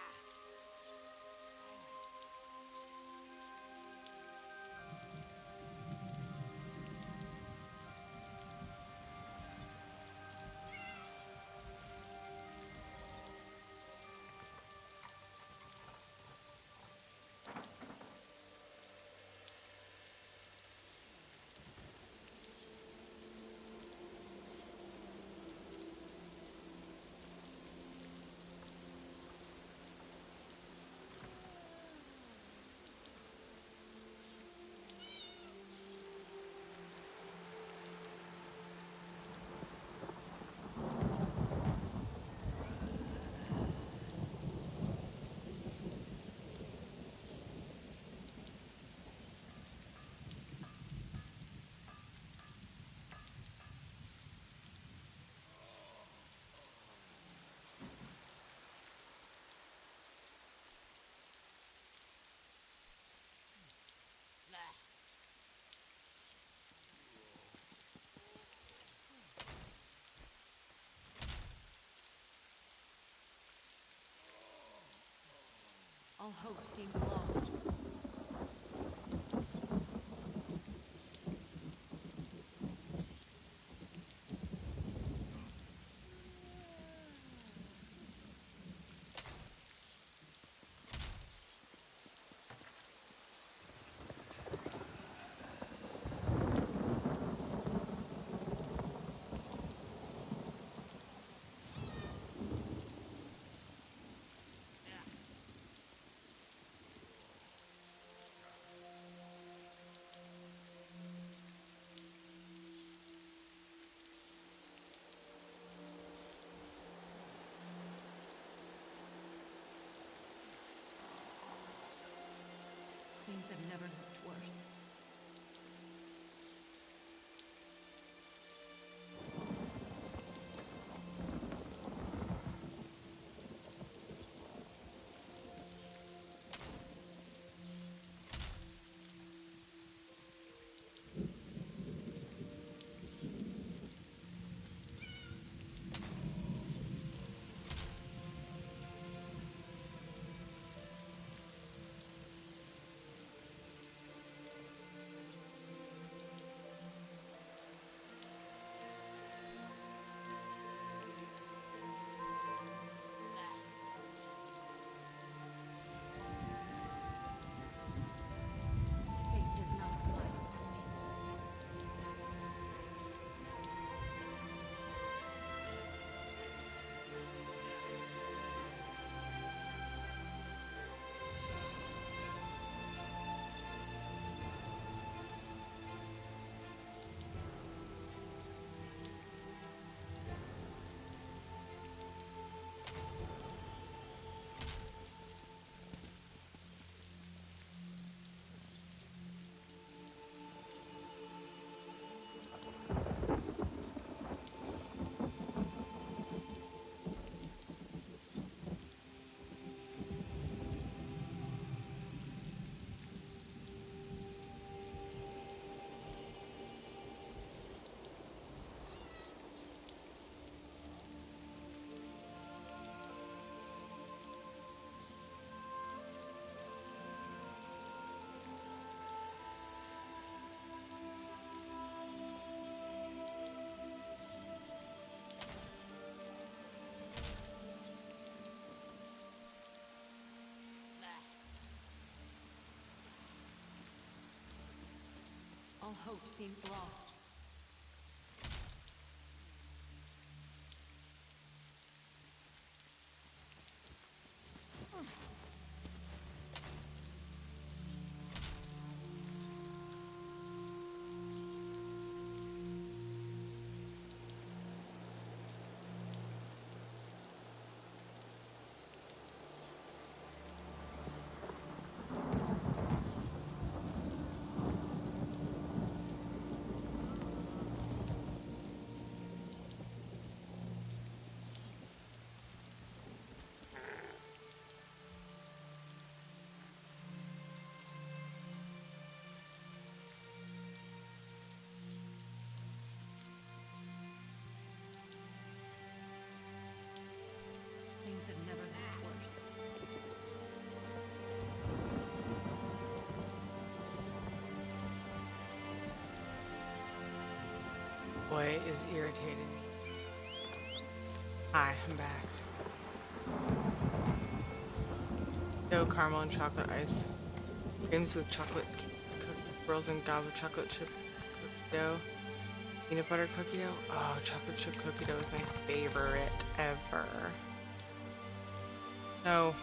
All hope seems lost. Things have never looked worse. Fate does not smile upon me. All hope seems lost. Things have never looked worse. Boy is irritating me. Hi, I'm back. Yo, caramel and chocolate ice. Creams with chocolate cookies, swirls and gob of chocolate chip cookie dough. Peanut butter cookie dough. Oh, chocolate chip cookie dough is my favorite ever. No.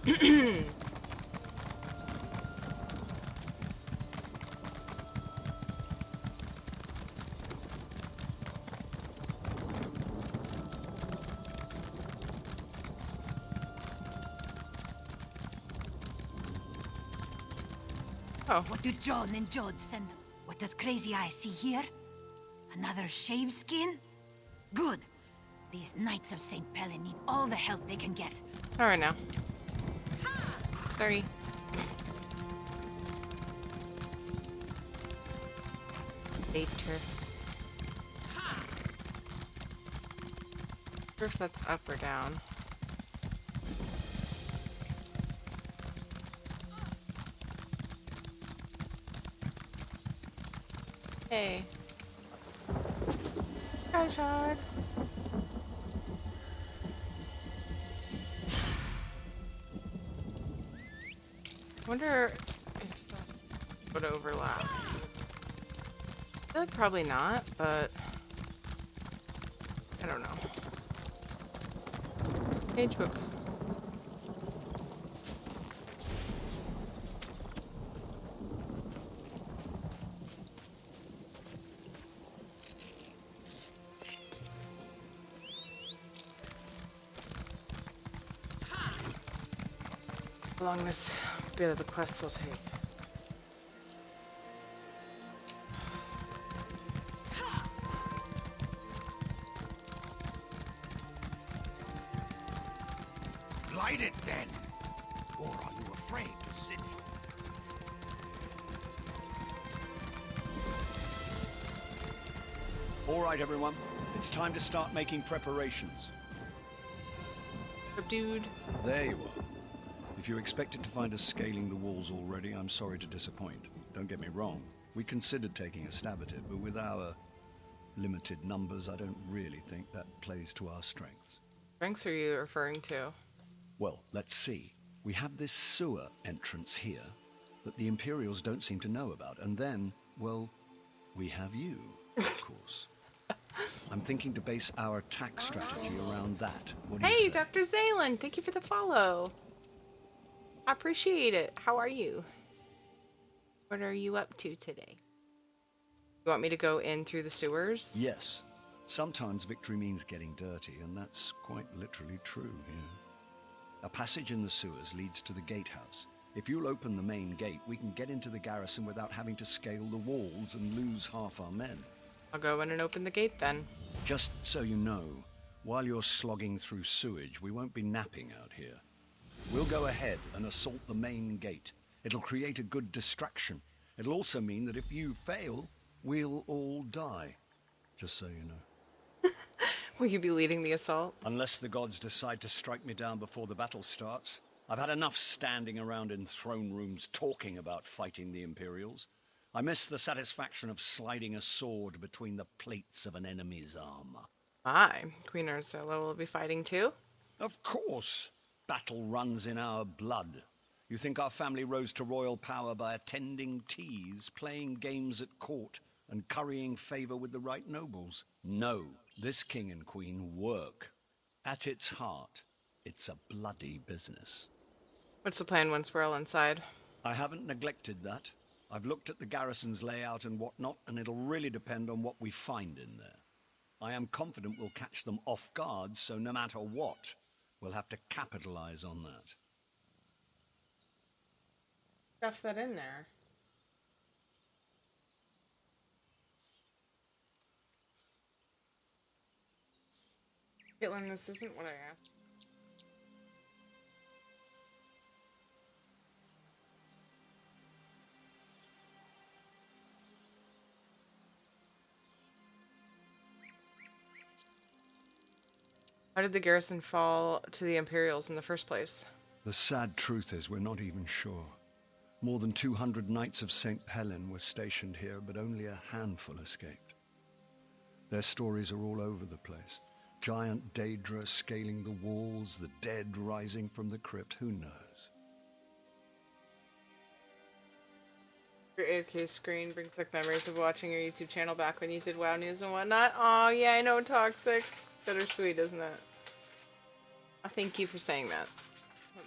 Oh. What do John and Jod send them? What does Crazy Eye see here? Another shave skin? Good. These Knights of St. Pellen need all the help they can get. Alright now. Sorry. Later. I wonder if that's up or down. Hey. Hi, Shard. I wonder if that would overlap. I feel like probably not, but I don't know. Page book. How long this bit of the quest will take. Light it then! Or are you afraid to sit? All right, everyone. It's time to start making preparations. Dude. There you are. If you expected to find us scaling the walls already, I'm sorry to disappoint. Don't get me wrong. We considered taking a stab at it, but with our limited numbers, I don't really think that plays to our strengths. Strengths are you referring to? Well, let's see. We have this sewer entrance here that the Imperials don't seem to know about. And then, well, we have you, of course. I'm thinking to base our attack strategy around that. What do you Hey, say? Dr. Zaylen, thank you for the follow. I appreciate it. How are you? What are you up to today? You want me to go in through the sewers? Yes. Sometimes victory means getting dirty, and that's quite literally true here. A passage in the sewers leads to the gatehouse. If you'll open the main gate, we can get into the garrison without having to scale the walls and lose half our men. I'll go in and open the gate then. Just so you know, while you're slogging through sewage, we won't be napping out here. We'll go ahead and assault the main gate. It'll create a good distraction. It'll also mean that if you fail, we'll all die. Just so you know. Will you be leading the assault? Unless the gods decide to strike me down before the battle starts. I've had enough standing around in throne rooms talking about fighting the Imperials. I miss the satisfaction of sliding a sword between the plates of an enemy's armor. Aye, Queen Ursula will be fighting too? Of course. Battle runs in our blood. You think our family rose to royal power by attending teas, playing games at court, and currying favor with the right nobles? No, this king and queen work. At its heart, it's a bloody business. What's the plan once we're all inside? I haven't neglected that. I've looked at the garrison's layout and whatnot, and it'll really depend on what we find in there. I am confident we'll catch them off guard, so no matter what, we'll have to capitalize on that. Stuff that in there. Caitlin, this isn't what I asked. How did the garrison fall to the Imperials in the first place? The sad truth is we're not even sure. More than 200 Knights of St. Pellen were stationed here, but only a handful escaped. Their stories are all over the place. Giant Daedra scaling the walls, the dead rising from the crypt, who knows? Your AFK screen brings back memories of watching your YouTube channel back when you did WoW news and whatnot. Oh yeah, I know, Toxic. It's bittersweet, isn't it? I thank you for saying that.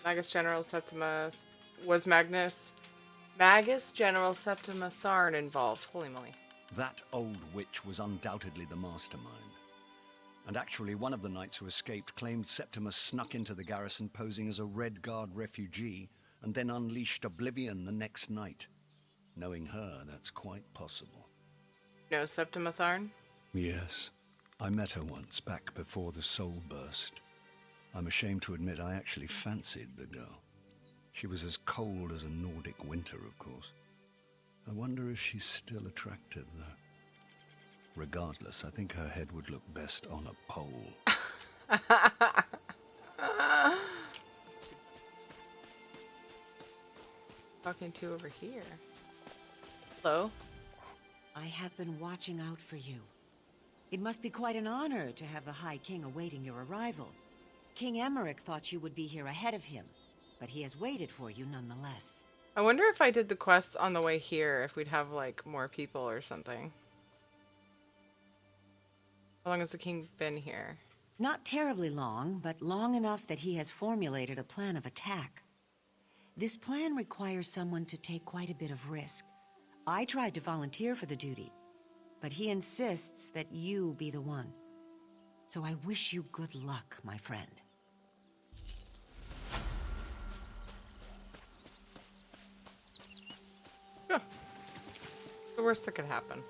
Magus General Septima was Magus General Septima Tharn involved. Holy moly. That old witch was undoubtedly the mastermind. And actually, one of the knights who escaped claimed Septimus snuck into the garrison posing as a Red Guard refugee and then unleashed oblivion the next night. Knowing her, that's quite possible. No Septima Tharn? Yes. I met her once, back before the soul burst. I'm ashamed to admit I actually fancied the girl. She was as cold as a Nordic winter, of course. I wonder if she's still attractive, though. Regardless, I think her head would look best on a pole. Talking to over here. Hello? I have been watching out for you. It must be quite an honor to have the High King awaiting your arrival. King Emmerich thought you would be here ahead of him, but he has waited for you nonetheless. I wonder if I did the quest on the way here, if we'd have, like, more people or something. How long has the king been here? Not terribly long, but long enough that he has formulated a plan of attack. This plan requires someone to take quite a bit of risk. I tried to volunteer for the duty, but he insists that you be the one. So I wish you good luck, my friend. Huh. The worst that could happen.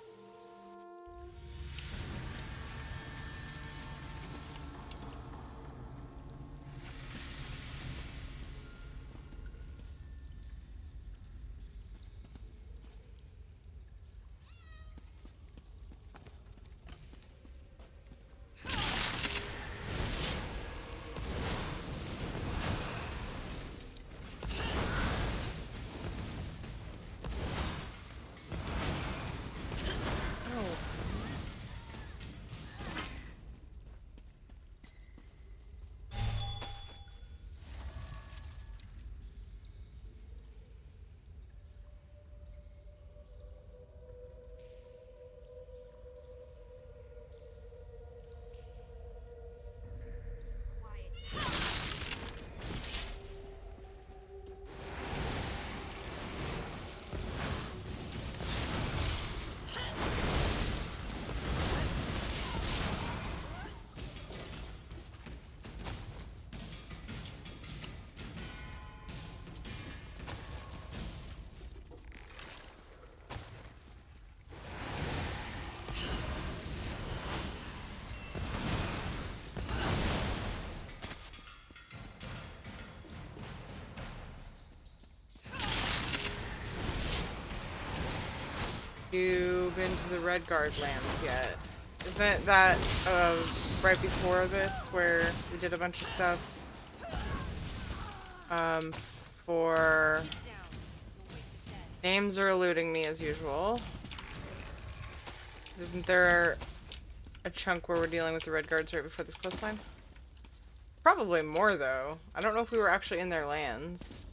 You been to the Red Guard lands yet? Isn't that right before this where we did a bunch of stuff? For names are eluding me as usual. Isn't there a chunk where we're dealing with the Red Guards right before this questline? Probably more though. I don't know if we were actually in their lands.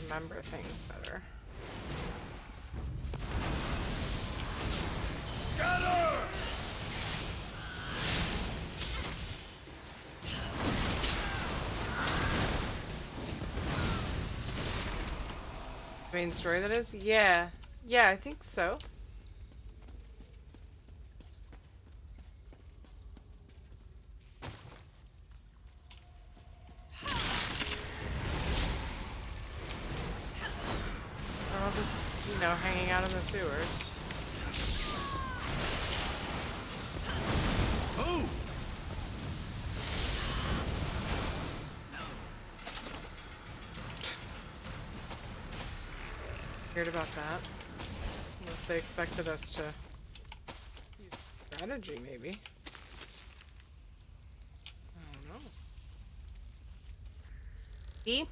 Remember things better. Scatter! Main story, that is? Yeah. Yeah, I think so. Or I'll just, you know, hanging out in the sewers. Ooh! Weird about that. Unless they expected us to use strategy, maybe. I don't know. E?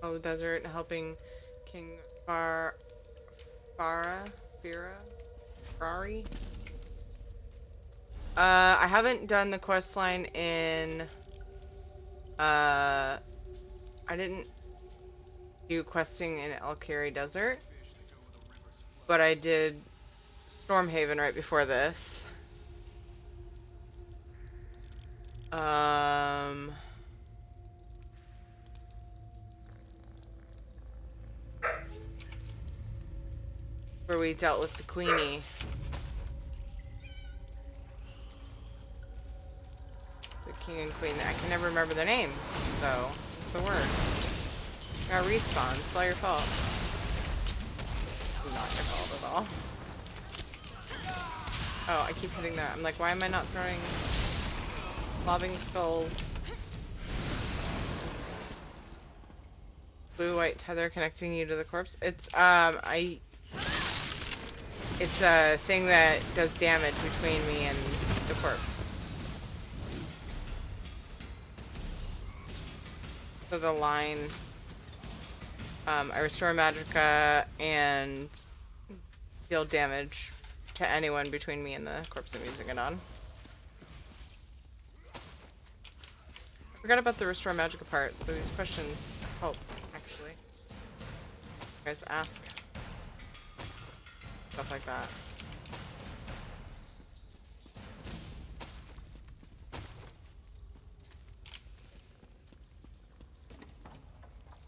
Oh, the desert, helping King Fira? Ferrari? I haven't done the quest line in I didn't do questing in Alkari Desert, but I did Stormhaven right before this. Where we dealt with the Queenie. The King and Queen. I can never remember their names, though. It's the worst. Got respawn. It's all your fault. Not your fault at all. Oh, I keep hitting that. I'm like, why am I not throwing lobbing skulls? Blue-white tether connecting you to the corpse. It's it's a thing that does damage between me and the corpse. So the line, I restore magicka and deal damage to anyone between me and the corpse I'm using it on. I forgot about the restore magicka part, so these questions help, actually. You guys ask. Stuff like that.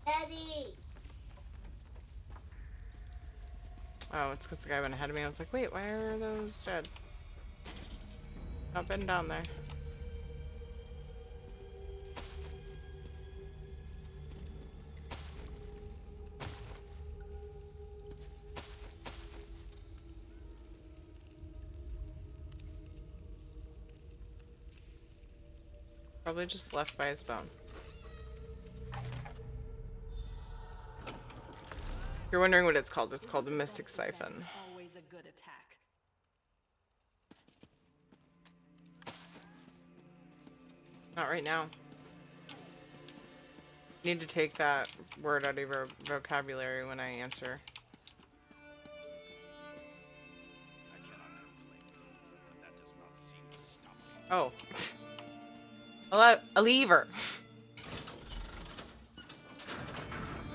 Daddy! Oh, it's because the guy went ahead of me. I was like, wait, why are those dead? Not been down there. Probably just left by his bone. You're wondering what it's called. It's called the Mystic Siphon. Always a good attack. Not right now. Need to take that word out of your vocabulary when I answer. Oh. A lever.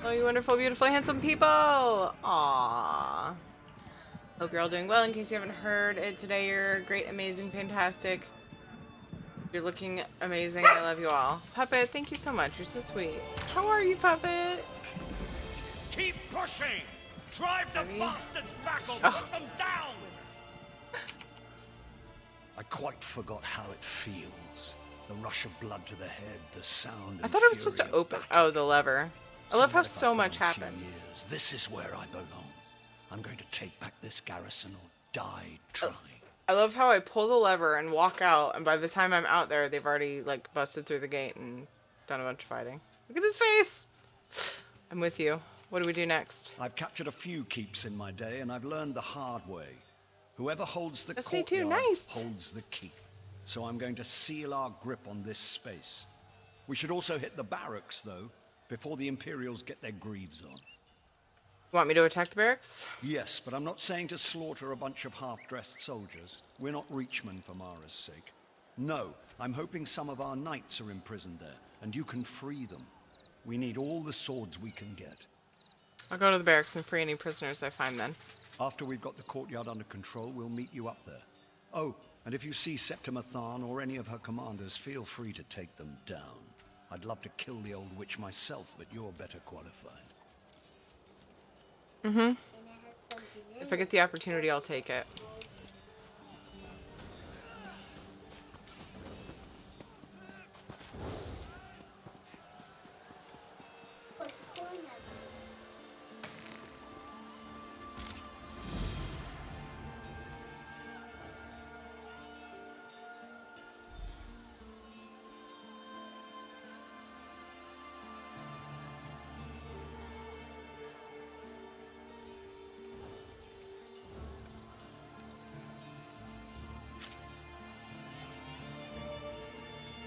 Hello, you wonderful, beautiful, handsome people! Aww. Hope you're all doing well. In case you haven't heard it today, you're great, amazing, fantastic. You're looking amazing. I love you all. Puppet, thank you so much. You're so sweet. How are you, Puppet? Keep pushing! Drive the Heavy. bastards back or Oh. put them down! I quite forgot how it feels. The rush of blood to the head, the sound. I thought I was supposed to open. Oh, the lever. I love how so much happened. This is where I belong. I'm going to take back this garrison or die trying. I love how I pull the lever and walk out, and by the time I'm out there, they've already, like, busted through the gate and done a bunch of fighting. Look at his face! I'm with you. What do we do next? I've captured a few keeps in my day, and I've learned the hard way. Whoever holds the Destiny 2, courtyard nice. holds the key. So I'm going to seal our grip on this space. We should also hit the barracks, though, before the Imperials get their greaves on. You want me to attack the barracks? Yes, but I'm not saying to slaughter a bunch of half-dressed soldiers. We're not Reachmen for Mara's sake. No, I'm hoping some of our knights are imprisoned there, and you can free them. We need all the swords we can get. I'll go to the barracks and free any prisoners I find then. After we've got the courtyard under control, we'll meet you up there. Oh, and if you see Septima Tharn or any of her commanders, feel free to take them down. I'd love to kill the old witch myself, but you're better qualified. Mm-hmm. If I get the opportunity, I'll take it.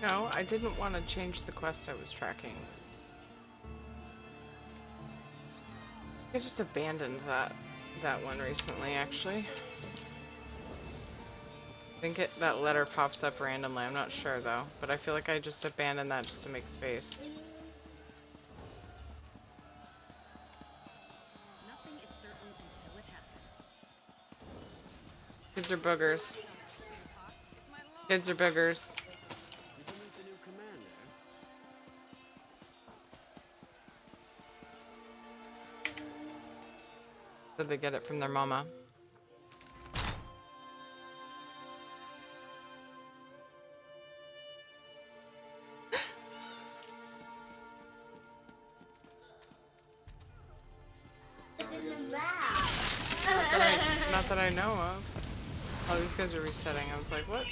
No, I didn't want to change the quest I was tracking. I just abandoned that one recently, actually. think that letter pops up randomly. I'm not sure though, but I feel like I just abandoned that just to make space. Nothing is certain until it happens. Kids are boogers. Kids are boogers. So they get it from their mama. It's in the bag. Not that I know of. Oh, these guys are resetting. I was like, what?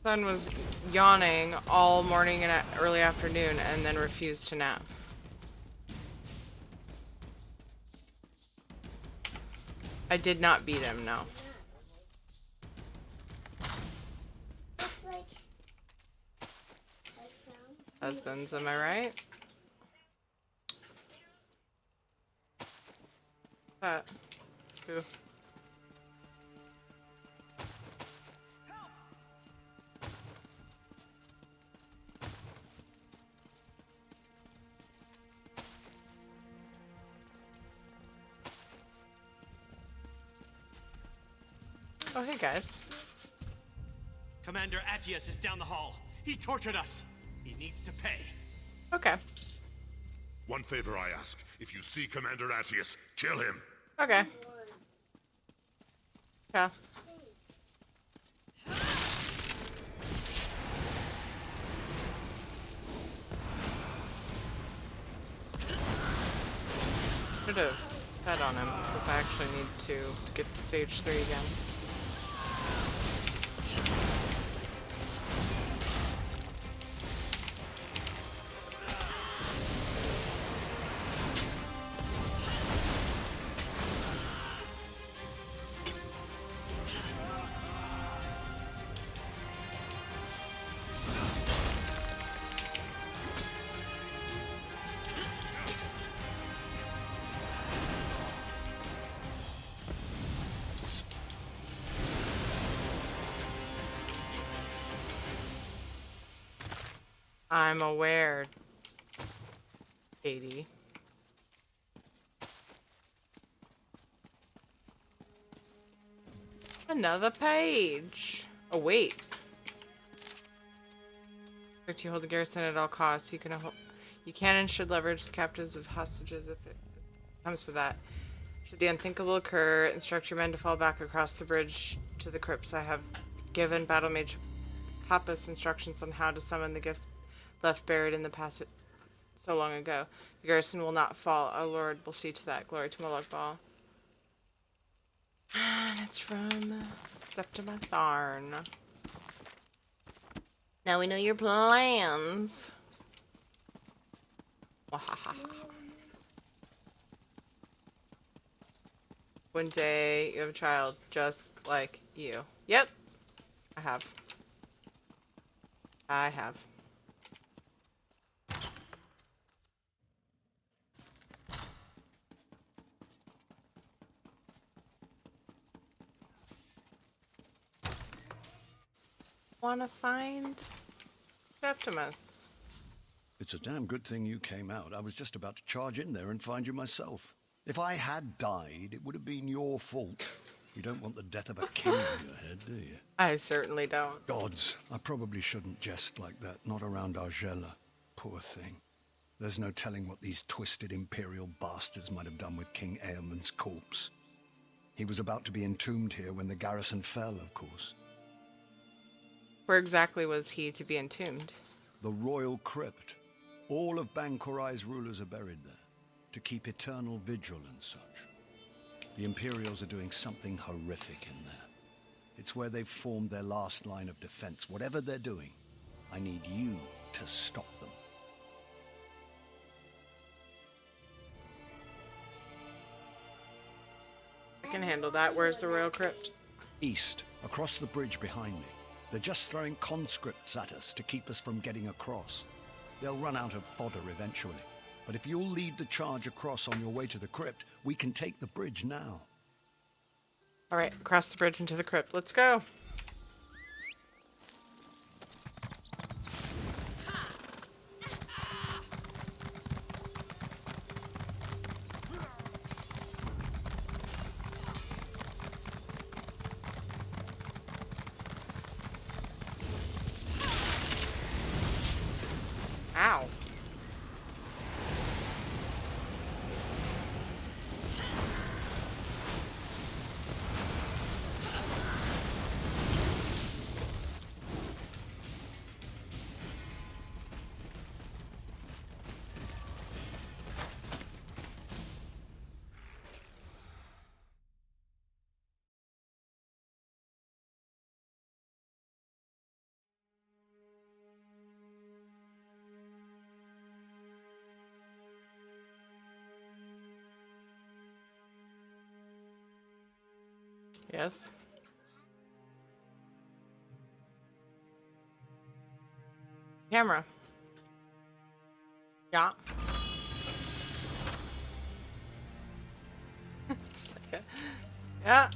Son was yawning all morning and early afternoon and then refused to nap. I did not beat him, no. Husbands, am I right? That. Ooh. Oh, hey guys. Commander Attius is down the hall. He tortured us. He needs to pay. Okay. One favor I ask. If you see Commander Attius, kill him. Okay. Yeah. Should have fed on him because I actually need to get to stage 3 again. I'm aware, Katie. Another page. Oh, wait. You hold the garrison at all costs. You can and should leverage the captives of hostages if it comes to that. Should the unthinkable occur, instruct your men to fall back across the bridge to the crypts. I have given Battle Mage Pappas instructions on how to summon the gifts left buried in the passage so long ago. The garrison will not fall. Our Lord will see to that. Glory to Moloch Baal. And it's from Septima Tharn. Now we know your plans. One day you have a child just like you. Yep. I have. I have. Wanna find Septimus? It's a damn good thing you came out. I was just about to charge in there and find you myself. If I had died, it would have been your fault. You don't want the death of a king on your head, do you? I certainly don't. Gods, I probably shouldn't jest like that. Not around Argella. Poor thing. There's no telling what these twisted imperial bastards might have done with King Eamonn's corpse. He was about to be entombed here when the garrison fell, of course. Where exactly was he to be entombed? The royal crypt. All of Bankorai's rulers are buried there, to keep eternal vigil and such. The Imperials are doing something horrific in there. It's where they've formed their last line of defense. Whatever they're doing, I need you to stop them. I can handle that. Where's the royal crypt? East, across the bridge behind me. They're just throwing conscripts at us to keep us from getting across. They'll run out of fodder eventually. But if you'll lead the charge across on your way to the crypt, we can take the bridge now. All right, across the bridge into the crypt. Let's go. Ow. Yes. Camera. Yeah. Just like it. Yeah.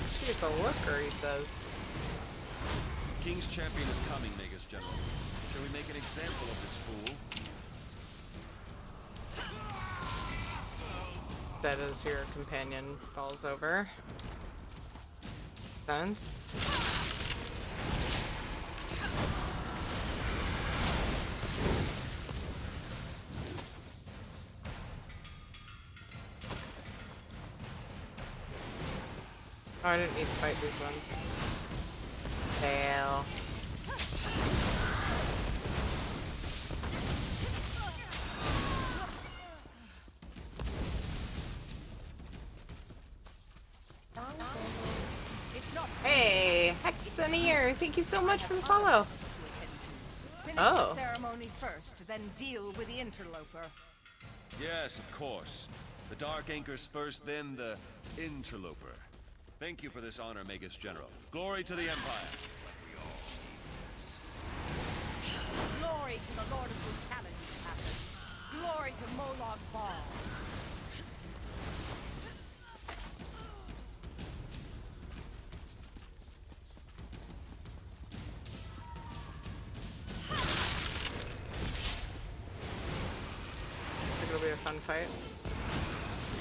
She's a looker, he says. King's champion is coming, Magus General. Shall we make an example of this fool? That is, your companion falls over. Sense. Oh, I didn't need to fight these ones. Fail. Hey, Hexaneer, thank you so much for the follow. Finish Oh. the ceremony first, then deal with the interloper. Yes, of course. The Dark Anchors first, then the interloper. Thank you for this honor, Magus General. Glory to the Empire. Glory to the Lord of Brutality, Captain. Glory to Molag Bal. I think it'll be a fun fight.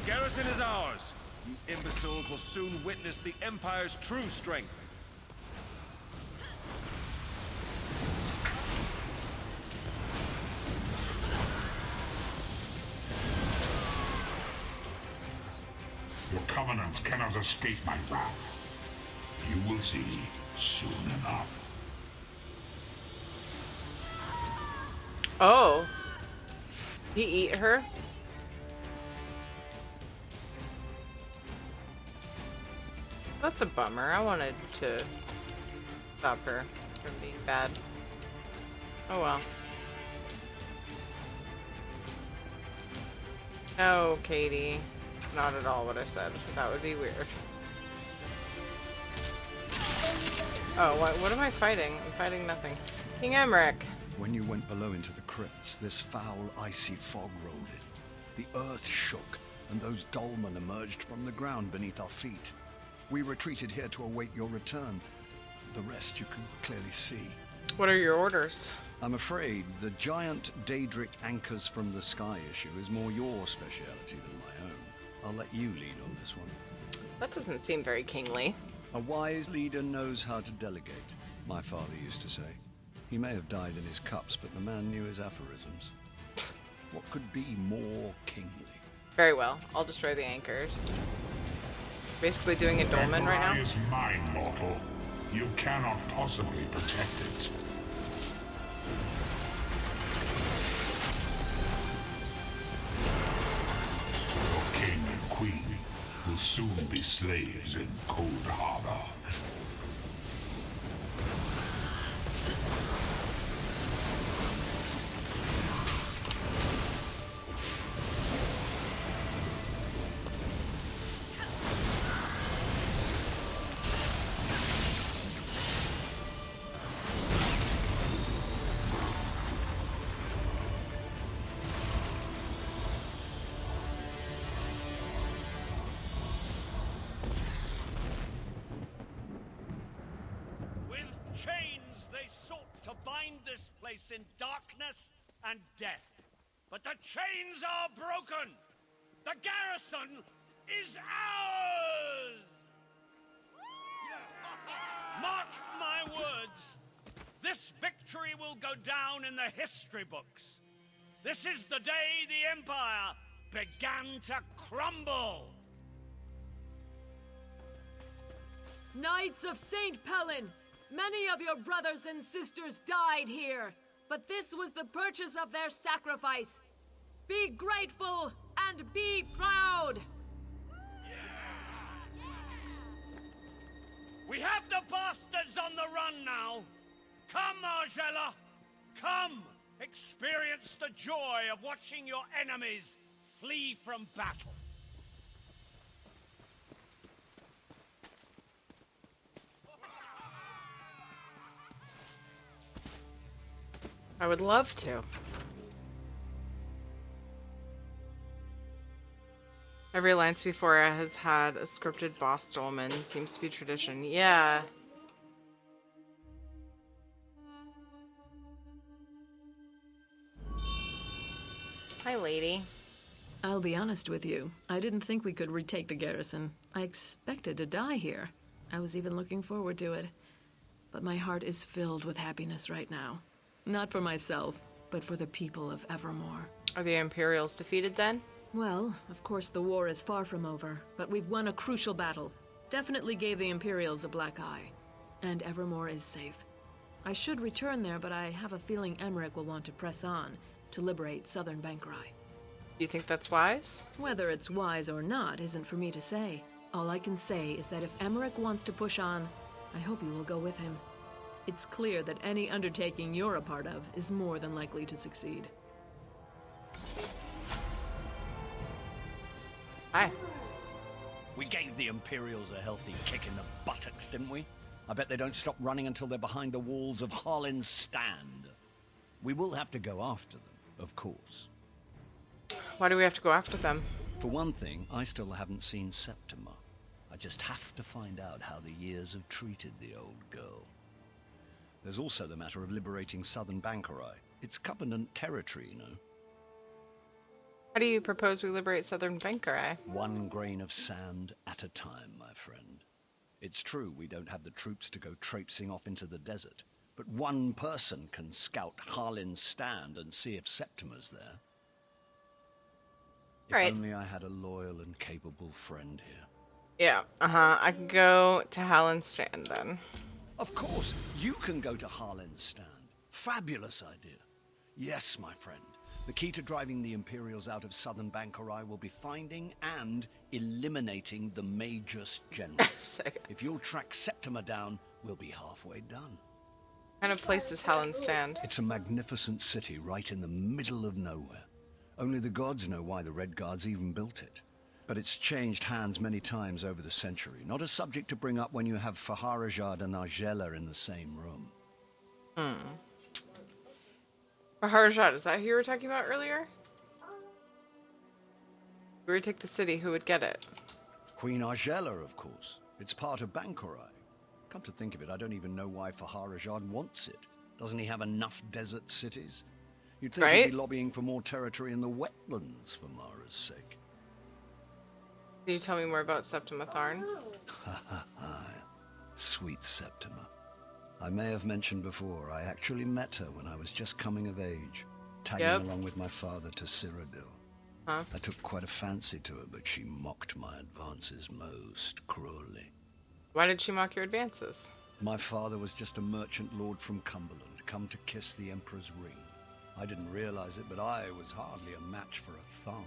The garrison is ours. You imbeciles will soon witness the Empire's true strength. Your covenant cannot escape my wrath. You will see soon enough. Oh. He eat her? That's a bummer. I wanted to stop her from being bad. Oh well. No, Katie. It's not at all what I said. That would be weird. Oh, what am I fighting? I'm fighting nothing. King Emmerich. When you went below into the crypts, this foul, icy fog rolled in. The earth shook, and those dolmen emerged from the ground beneath our feet. We retreated here to await your return. The rest you can clearly see. What are your orders? I'm afraid the giant Daedric Anchors from the Sky issue is more your speciality than my own. I'll let you lead on this one. That doesn't seem very kingly. A wise leader knows how to delegate, my father used to say. He may have died in his cups, but the man knew his aphorisms. What could be more kingly? Very well. I'll destroy the anchors. Basically doing a dolmen right now. Eye is mine, mortal. You cannot possibly protect it. Your king and queen soon be slaves in Cold Harbor. Chains they sought to bind this place in darkness and death. But the chains are broken! The garrison is ours! Mark my words. This victory will go down in the history books. This is the day the Empire began to crumble. Knights of St. Pellin! Many of your brothers and sisters died here, but this was the purchase of their sacrifice. Be grateful and be proud! We have the bastards on the run now. Come, Argella. Come, experience the joy of watching your enemies flee from battle. I would love to. Every Alliance before has had a scripted boss dolmen. Seems to be tradition. Yeah. Hi, lady. I'll be honest with you. I didn't think we could retake the garrison. I expected to die here. I was even looking forward to it. But my heart is filled with happiness right now. Not for myself, but for the people of Evermore. Are the Imperials defeated then? Well, of course the war is far from over, but we've won a crucial battle. Definitely gave the Imperials a black eye. And Evermore is safe. I should return there, but I have a feeling Emmerich will want to press on to liberate southern Bankerai. You think that's wise? Whether it's wise or not isn't for me to say. All I can say is that if Emmerich wants to push on, I hope you will go with him. It's clear that any undertaking you're a part of is more than likely to succeed. Hi. We gave the Imperials a healthy kick in the buttocks, didn't we? I bet they don't stop running until they're behind the walls of Harlin's Stand. We will have to go after them, of course. Why do we have to go after them? For one thing, I still haven't seen Septima. I just have to find out how the years have treated the old girl. There's also the matter of liberating southern Bankerai. It's Covenant territory, you know. How do you propose we liberate southern Bankerai? One grain of sand at a time, my friend. It's true we don't have the troops to go traipsing off into the desert, but one person can scout Harlin's Stand and see if Septima's there. If only I had a loyal and capable friend here. Yeah, I can go to Harlin's Stand then. Of course, you can go to Harlin's Stand. Fabulous idea. Yes, my friend. The key to driving the Imperials out of southern Bankerai will be finding and eliminating the Magus General. If you'll track Septima down, we'll be halfway done. What kind of place is Harlin's Stand? It's a magnificent city right in the middle of nowhere. Only the gods know why the Red Guards even built it. But it's changed hands many times over the century. Not a subject to bring up when you have Faharajad and Argella in the same room. Faharajad, is that who you were talking about earlier? If we were to take the city, who would get it? Queen Argella, of course. It's part of Bankerai. Come to think of it, I don't even know why Faharajad wants it. Doesn't he have enough desert cities? You'd think he'd be lobbying for more territory in the wetlands for Mara's sake. Can you tell me more about Septima Tharn? Ha ha ha. Sweet Septima. I may have mentioned before, I actually met her when I was just coming of age, tagging along with my father to Cyrodiil. I took quite a fancy to her, but she mocked my advances most cruelly. Why did she mock your advances? My father was just a merchant lord from Cumberland, come to kiss the Emperor's ring. I didn't realize it, but I was hardly a match for a Tharn.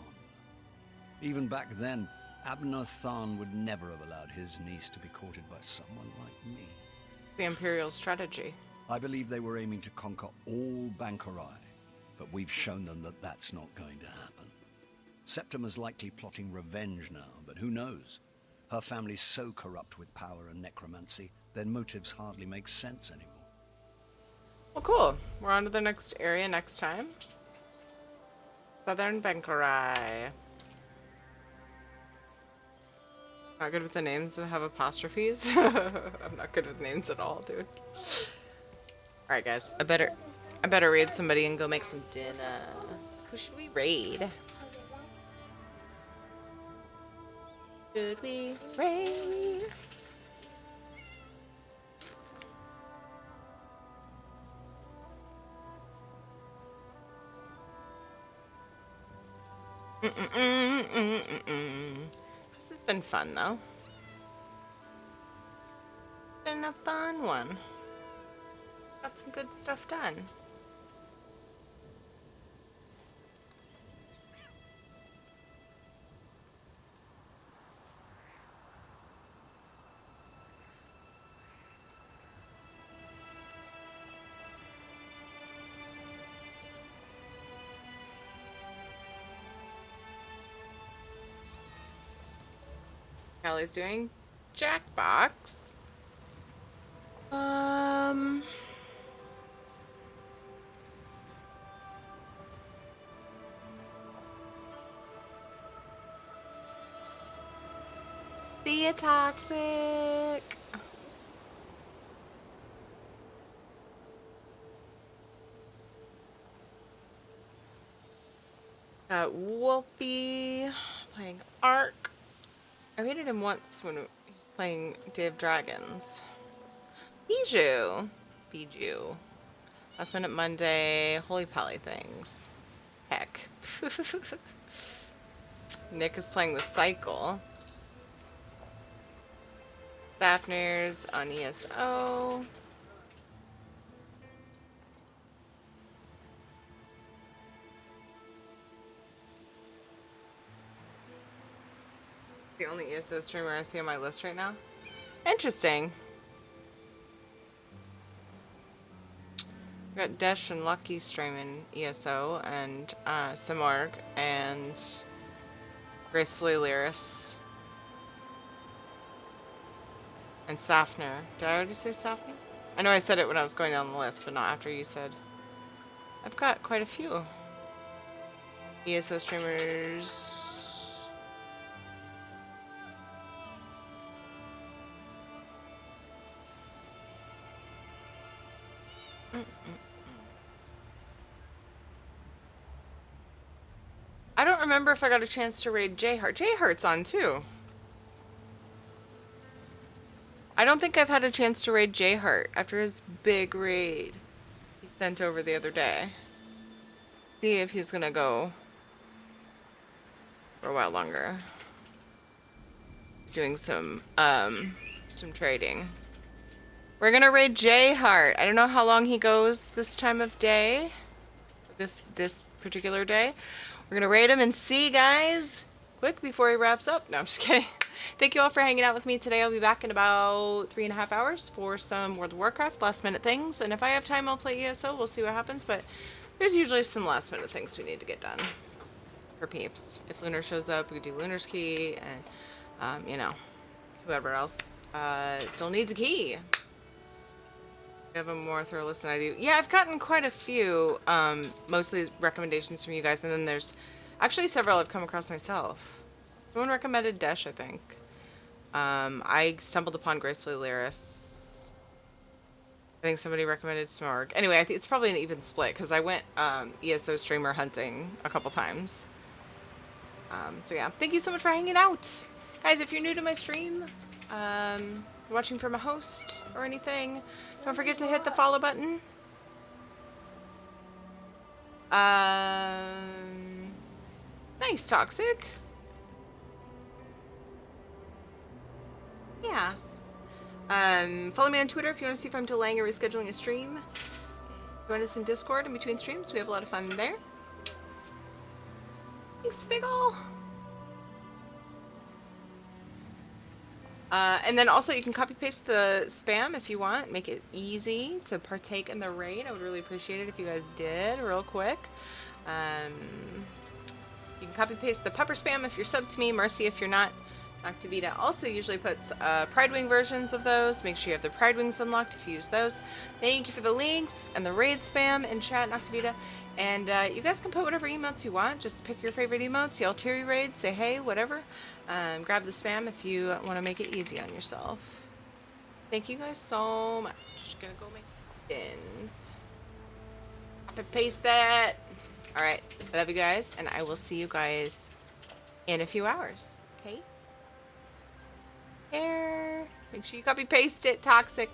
Even back then, Abner Tharn would never have allowed his niece to be courted by someone like me. The Imperial strategy. I believe they were aiming to conquer all Bankerai, but we've shown them that that's not going to happen. Septima's likely plotting revenge now, but who knows? Her family's so corrupt with power and necromancy, their motives hardly make sense anymore. Well, cool. We're on to the next area next time. Southern Bankerai. Not good with the names that have apostrophes. I'm not good with names at all, dude. Alright, guys. I better raid somebody and go make some dinner. Who should we raid? Should we raid? This has been fun, though. Been a fun one. Got some good stuff done. Callie's doing Jackbox. See ya, Toxic. Got Wolfie playing Ark. I rated him once when he was playing Day of Dragons. Bijou. Last Minute Monday. Holy Pally things. Heck. Nick is playing the Cycle. Daphner's on ESO. The only ESO streamer I see on my list right now. Interesting. We got Desh and Lucky streaming ESO, and Simorg, and Gracefully Lyris, and Safner. Did I already say Safner? I know I said it when I was going down the list, but not after you said. I've got quite a few ESO streamers. I don't remember if I got a chance to raid J-Heart. J-Heart's on too. I don't think I've had a chance to raid J-Heart after his big raid he sent over the other day. See if he's gonna go for a while longer. He's doing some trading. We're gonna raid J-Heart. I don't know how long he goes this time of day. This particular day. We're gonna raid him and see, guys. Quick before he wraps up. No, I'm just kidding. Thank you all for hanging out with me today. I'll be back in about 3.5 hours for some World of Warcraft last minute things. And if I have time, I'll play ESO. We'll see what happens. But there's usually some last minute things we need to get done for peeps. If Lunar shows up, we could do Lunar's key, and you know, whoever else still needs a key. You have a more thorough list than I do. Yeah, I've gotten quite a few, mostly recommendations from you guys, and then there's actually several I've come across myself. Someone recommended Desh, I think. I stumbled upon Gracefully Lyris. I think somebody recommended Smorg. Anyway, I think it's probably an even split, because I went ESO streamer hunting a couple times. So yeah, thank you so much for hanging out. Guys, if you're new to my stream, watching from a host or anything, don't forget to hit the follow button. Nice, Toxic. Yeah. Follow me on Twitter if you want to see if I'm delaying or rescheduling a stream. Join us in Discord in between streams. We have a lot of fun there. Thanks, Spiggle. And then also you can copy paste the spam if you want. Make it easy to partake in the raid. I would really appreciate it if you guys did real quick. You can copy paste the pepper spam if you're sub to me. Mercy if you're not. Noctavita also usually puts Pride Wing versions of those. Make sure you have the Pride Wings unlocked if you use those. Thank you for the links and the raid spam in chat, Noctavita. And you guys can put whatever emotes you want. Just pick your favorite emotes. Y'all Terry raid, say hey, whatever. Grab the spam if you want to make it easy on yourself. Thank you guys so much. Just gonna go make bins. Copy paste that. Alright, I love you guys, and I will see you guys in a few hours. Okay? Here. Make sure you copy paste it, toxic.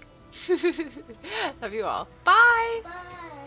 Love you all. Bye! Bye!